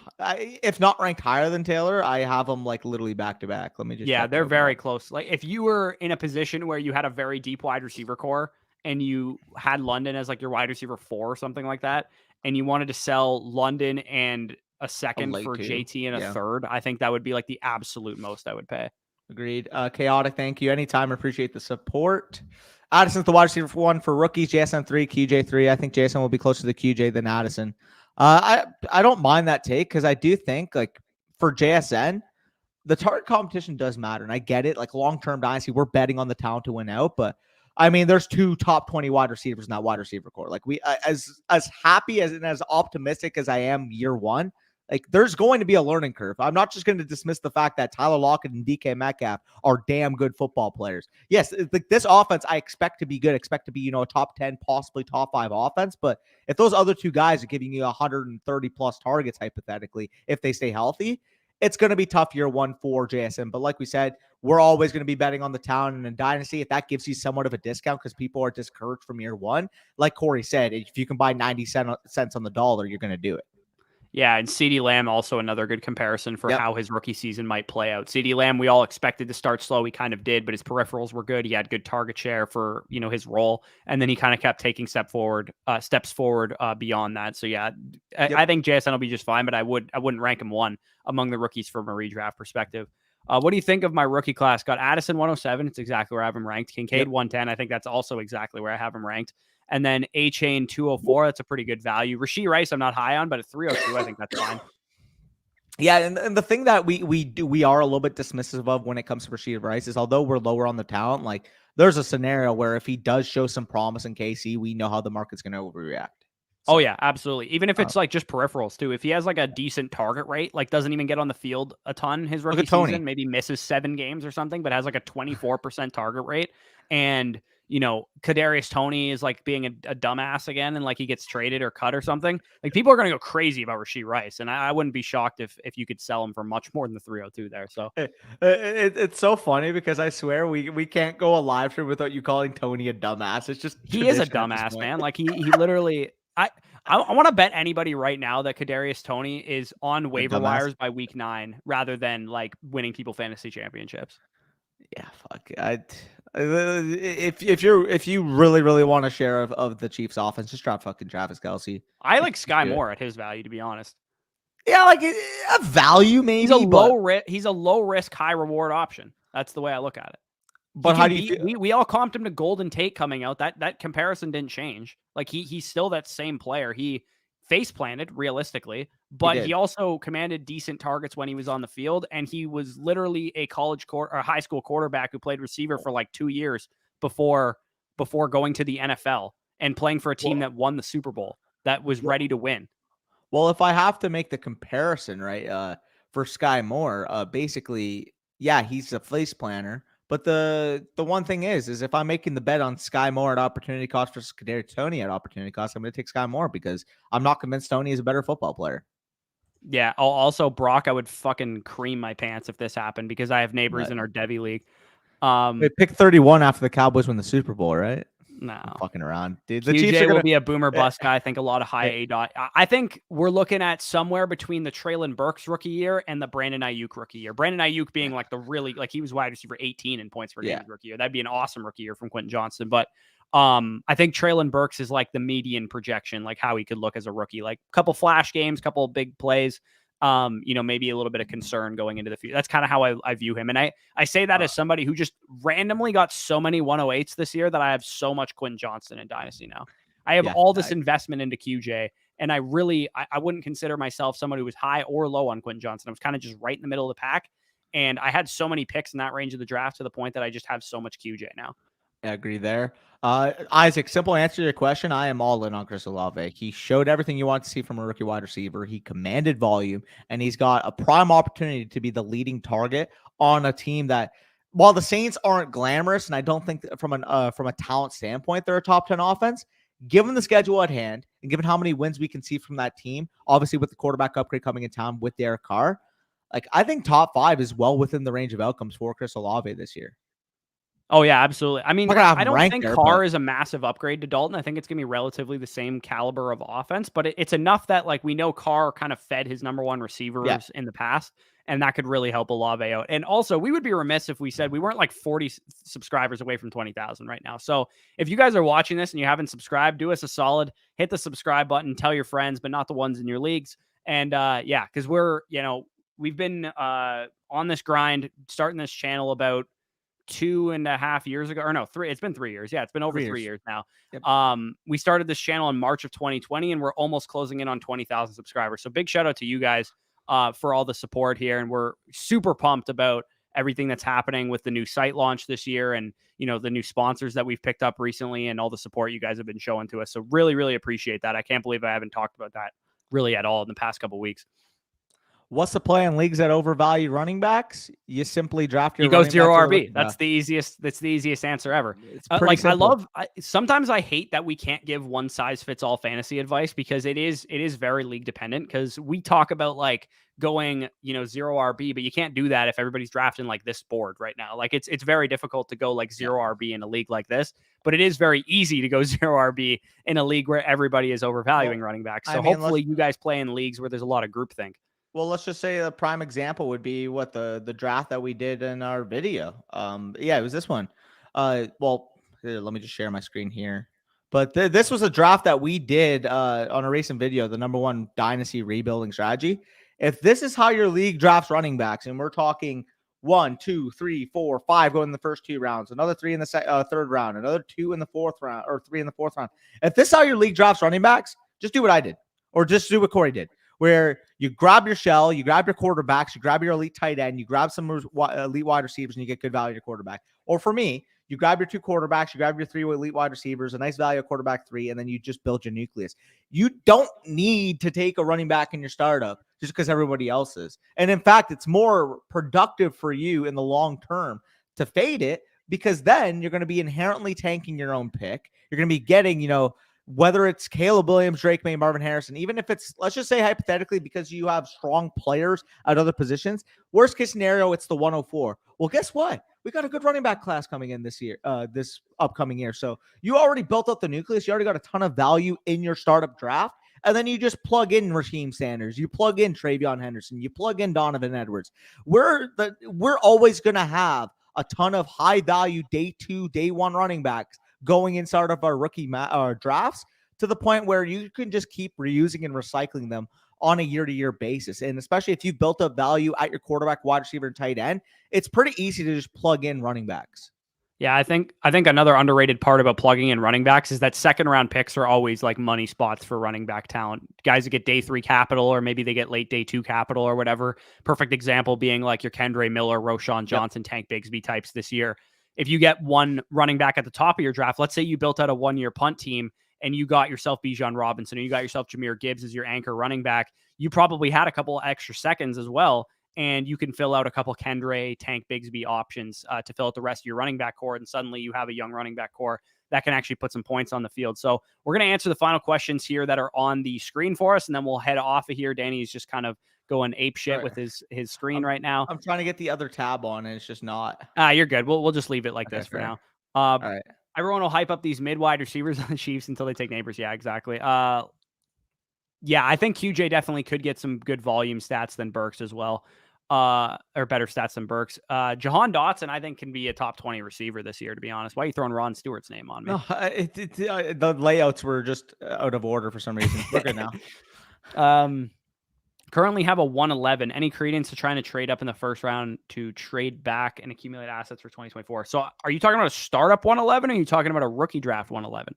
if not ranked higher than Taylor. I have them like literally back to back. Let me just. Yeah, they're very close. Like if you were in a position where you had a very deep wide receiver core and you had London as like your wide receiver 4 or something like that, and you wanted to sell London and a second for JT and a third, I think that would be like the absolute most I would pay. Agreed. Chaotic, thank you. Anytime, appreciate the support. Addison's the wide receiver 1 for rookies. JSN 3, QJ 3. I think JSN will be closer to the QJ than Addison. I don't mind that take because I do think like for JSN, the target competition does matter, and I get it. Like long-term dynasty, we're betting on the talent to win out, but I mean, there's 2 top 20 wide receivers in that wide receiver core. Like we, as happy as and as optimistic as I am year 1. Like, there's going to be a learning curve. I'm not just going to dismiss the fact that Tyler Lockett and DK Metcalf are damn good football players. Yes, like this offense, I expect to be good, expect to be, a top 10, possibly top 5 offense. But if those other 2 guys are giving you 130 plus targets, hypothetically, if they stay healthy, it's going to be tough year 1 for JSN. But like we said, we're always going to be betting on the talent and in Dynasty. If that gives you somewhat of a discount because people are discouraged from year 1, like Corey said, if you can buy 90 cents on the dollar, you're going to do it. Yeah, and CeeDee Lamb also another good comparison for how his rookie season might play out. CeeDee Lamb, we all expected to start slow. He kind of did, but his peripherals were good. He had good target share for his role, and then he kind of kept taking steps forward beyond that. So yeah, I think JSN will be just fine, but I wouldn't rank him 1 among the rookies from a redraft perspective. What do you think of my rookie class? Got Addison 107. It's exactly where I have him ranked. Kincaid 110. I think that's also exactly where I have him ranked. And then A-Chain 204, that's a pretty good value. Rashee Rice, I'm not high on, but at 302, I think that's fine. Yeah, and the thing that we are a little bit dismissive of when it comes to Rashee Rice is although we're lower on the talent, like there's a scenario where if he does show some promise in KC, we know how the market's going to overreact. So, oh, yeah, absolutely. Even if it's like just peripherals, too. If he has like a decent target rate, like doesn't even get on the field a ton his rookie season, maybe misses 7 games or something, but has like a 24% target rate. And Kadarius Toney is like being a dumbass again and like he gets traded or cut or something. Like people are going to go crazy about Rashee Rice. And I wouldn't be shocked if you could sell him for much more than the 302 there. So it's so funny because I swear we can't go a live stream without you calling Toney a dumbass. It's just he is a dumbass, man. Like he literally I want to bet anybody right now that Kadarius Toney is on waiver wires by week 9 rather than like winning people fantasy championships. Yeah, fuck. If you really want a share of the Chiefs offense, just drop fucking Travis Kelce. I like Sky Moore at his value, to be honest. Yeah, like a value maybe. He's a low risk, high reward option. That's the way I look at it. But how do you feel? We all comped him to Golden Tate coming out. That comparison didn't change. Like he's still that same player. He face planted realistically, but he also commanded decent targets when he was on the field. And he was literally a high school quarterback who played receiver for like 2 years before going to the NFL and playing for a team that won the Super Bowl that was ready to win. Well, if I have to make the comparison, right, for Sky Moore, basically, yeah, he's a face planner. But the one thing is if I'm making the bet on Sky Moore at opportunity cost versus Kadarius Toney at opportunity cost, I'm going to take Sky Moore because I'm not convinced Toney is a better football player. Yeah. Also, Brock, I would fucking cream my pants if this happened because I have neighbors in our Devy league. They pick 31 after the Cowboys win the Super Bowl, right? No. I'm fucking around, dude. The Chiefs QJ are gonna will be a boomer bust guy. I think a lot of high A dot. I think we're looking at somewhere between the Traylon Burks rookie year and the Brandon Ayuk rookie year. Brandon Ayuk being like the really, like he was wide receiver 18 in points per game rookie year. That'd be an awesome rookie year from Quentin Johnston. But I think Traylon Burks is like the median projection, like how he could look as a rookie, like a couple flash games, couple big plays. Maybe a little bit of concern going into the future. That's kind of how I view him. And I say that as somebody who just randomly got so many 108s this year that I have so much Quentin Johnston in Dynasty now. I have all this investment into QJ, and I wouldn't consider myself somebody who was high or low on Quentin Johnston. I was kind of just right in the middle of the pack, and I had so many picks in that range of the draft to the point that I just have so much QJ now. I agree there. Isaac, simple answer to your question. I am all in on Chris Olave. He showed everything you want to see from a rookie wide receiver. He commanded volume, and he's got a prime opportunity to be the leading target on a team that, while the Saints aren't glamorous, and I don't think that from a talent standpoint, they're a top 10 offense, given the schedule at hand and given how many wins we can see from that team, obviously with the quarterback upgrade coming in town with Derek Carr, like I think top 5 is well within the range of outcomes for Chris Olave this year. Oh, yeah, absolutely. I mean, I don't think there, Carr is a massive upgrade to Dalton. I think it's going to be relatively the same caliber of offense, but it's enough that like we know Carr kind of fed his number one receivers in the past, and that could really help Olave out. And also, we would be remiss if we said we weren't like 40 subscribers away from 20,000 right now. So if you guys are watching this and you haven't subscribed, do us a solid, hit the subscribe button, tell your friends, but not the ones in your leagues. And because we've been on this grind, starting this channel about 2.5 years ago, or no, 3. It's been 3 years. Yeah, it's been over 3 years now. Yep. We started this channel in March of 2020, and we're almost closing in on 20,000 subscribers. So big shout out to you guys for all the support here, and we're super pumped about everything that's happening with the new site launch this year, and the new sponsors that we've picked up recently, and all the support you guys have been showing to us. So really, really appreciate that. I can't believe I haven't talked about that really at all in the past couple of weeks. What's the play in leagues that overvalue running backs? You simply draft your. You go 0 RB. That's the easiest. That's the easiest answer ever. It's pretty simple. Sometimes I hate that we can't give one size fits all fantasy advice, because it is very league dependent. Because we talk about like going 0 RB, but you can't do that if everybody's drafting like this board right now. Like it's very difficult to go like 0 RB in a league like this, but it is very easy to go 0 RB in a league where everybody is overvaluing running backs. So hopefully you guys play in leagues where there's a lot of groupthink. Well, let's just say a prime example would be what the draft that we did in our video. It was this one. Here, let me just share my screen here. But this was a draft that we did on a recent video, the number 1 dynasty rebuilding strategy. If this is how your league drafts running backs, and we're talking 1, 2, 3, 4, 5 going in the first 2 rounds, another 3 in the third round, another 2 in the 4th round, or 3 in the 4th round. If this is how your league drafts running backs, just do what I did, or just do what Corey did, where you grab your shell, you grab your quarterbacks, you grab your elite tight end, you grab some elite wide receivers, and you get good value at your quarterback. Or for me, you grab your 2 quarterbacks, you grab your 3 elite wide receivers, a nice value at quarterback 3, and then you just build your nucleus. You don't need to take a running back in your startup just because everybody else is. And in fact, it's more productive for you in the long term to fade it, because then you're going to be inherently tanking your own pick. You're going to be getting, whether it's Caleb Williams, Drake May, Marvin Harrison, even if it's, let's just say hypothetically, because you have strong players at other positions, worst case scenario, it's the 104. Well, guess what? We got a good running back class coming in this year, this upcoming year. So you already built up the nucleus. You already got a ton of value in your startup draft. And then you just plug in Raheem Sanders. You plug in Travion Henderson. You plug in Donovan Edwards. We're always going to have a ton of high value day 2, day 1 running backs going inside of our rookie drafts, to the point where you can just keep reusing and recycling them on a year-to-year basis. And especially if you've built up value at your quarterback, wide receiver, and tight end, it's pretty easy to just plug in running backs. Yeah, I think another underrated part about plugging in running backs is that second round picks are always like money spots for running back talent. Guys that get day 3 capital, or maybe they get late day 2 capital or whatever. Perfect example being like your Kendre Miller, Roschon Johnson, Tank Bixby types this year. If you get one running back at the top of your draft, let's say you built out a 1-year punt team and you got yourself Bijan Robinson, or you got yourself Jahmyr Gibbs as your anchor running back, you probably had a couple extra seconds as well, and you can fill out a couple Kendre, Tank Bixby options to fill out the rest of your running back core, and suddenly you have a young running back core that can actually put some points on the field. So we're going to answer the final questions here that are on the screen for us, and then we'll head off of here. Danny is just kind of going ape shit Right. with his screen right now. I'm trying to get the other tab on, and it's just not. You're good. We'll just leave it like Okay, this for fair. now. All right. Everyone will hype up these mid wide receivers on the Chiefs until they take neighbors. Yeah, exactly. Yeah, I think QJ definitely could get some good volume stats than Burks as well. Or better stats than Burks. Jahan Dotson, I think, can be a top 20 receiver this year, to be honest. Why are you throwing Ron Stewart's name on me? No, the layouts were just out of order for some reason. We're good now. Currently have a 111. Any credence to trying to trade up in the first round to trade back and accumulate assets for 2024? So are you talking about a startup 111 or are you talking about a rookie draft 111?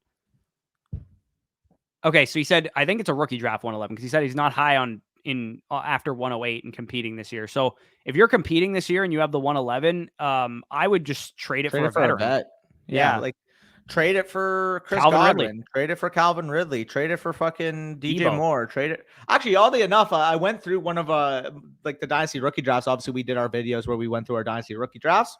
Okay, so he said, I think it's a rookie draft 111 because he said he's not high on after 108 and competing this year. So if you're competing this year and you have the 111, I would just trade it for a veteran. vet. Yeah, like trade it for Chris Calvin Godwin. Ridley. Trade it for Calvin Ridley. Trade it for fucking DJ Debo. Moore. Trade it. Actually, oddly enough, I went through one of like the Dynasty rookie drafts. Obviously, we did our videos where we went through our Dynasty rookie drafts.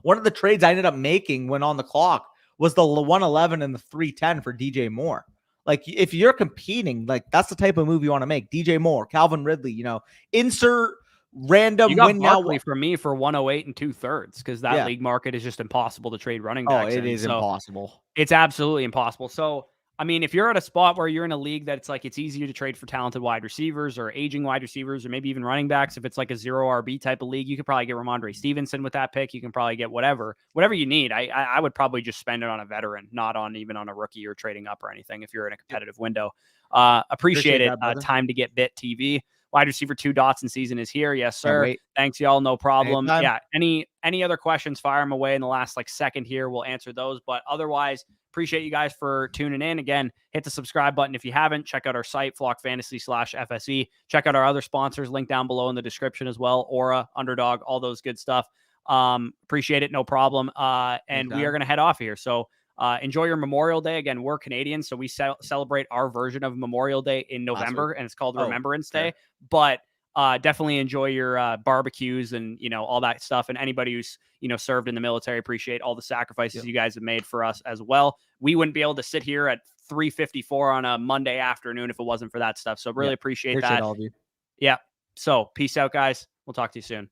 One of the trades I ended up making when on the clock was the 111 and the 310 for DJ Moore. Like, if you're competing, like, that's the type of move you want to make. DJ Moore, Calvin Ridley, insert random you got win now for me for 108 and 2/3 because that league market is just impossible to trade running backs. Oh, it is impossible. It's absolutely impossible. So, I mean, if you're at a spot where you're in a league that's like it's easier to trade for talented wide receivers or aging wide receivers or maybe even running backs, if it's like a 0 RB type of league, you could probably get Ramondre Stevenson with that pick. You can probably get whatever you need. I would probably just spend it on a veteran, not on even on a rookie or trading up or anything if you're in a competitive window. Appreciate it. That, time to get bit TV. Wide receiver 2 Dotson season is here. Yes, sir. Thanks, y'all. No problem. Anytime. Yeah. Any other questions, fire them away in the last second here. We'll answer those. But otherwise, appreciate you guys for tuning in. Again, hit the subscribe button if you haven't. Check out our site, flockfantasy.com/FSE. Check out our other sponsors, link down below in the description as well. Aura, Underdog, all those good stuff. Appreciate it. No problem. And we are going to head off here. So enjoy your Memorial Day. Again, we're Canadians, so we celebrate our version of Memorial Day in November, and it's called Remembrance Day. But definitely enjoy your barbecues and all that stuff. And anybody who's served in the military, appreciate all the sacrifices you guys have made for us as well. We wouldn't be able to sit here at 3:54 on a Monday afternoon if it wasn't for that stuff. So really appreciate that. All of you. Yeah. So peace out, guys. We'll talk to you soon.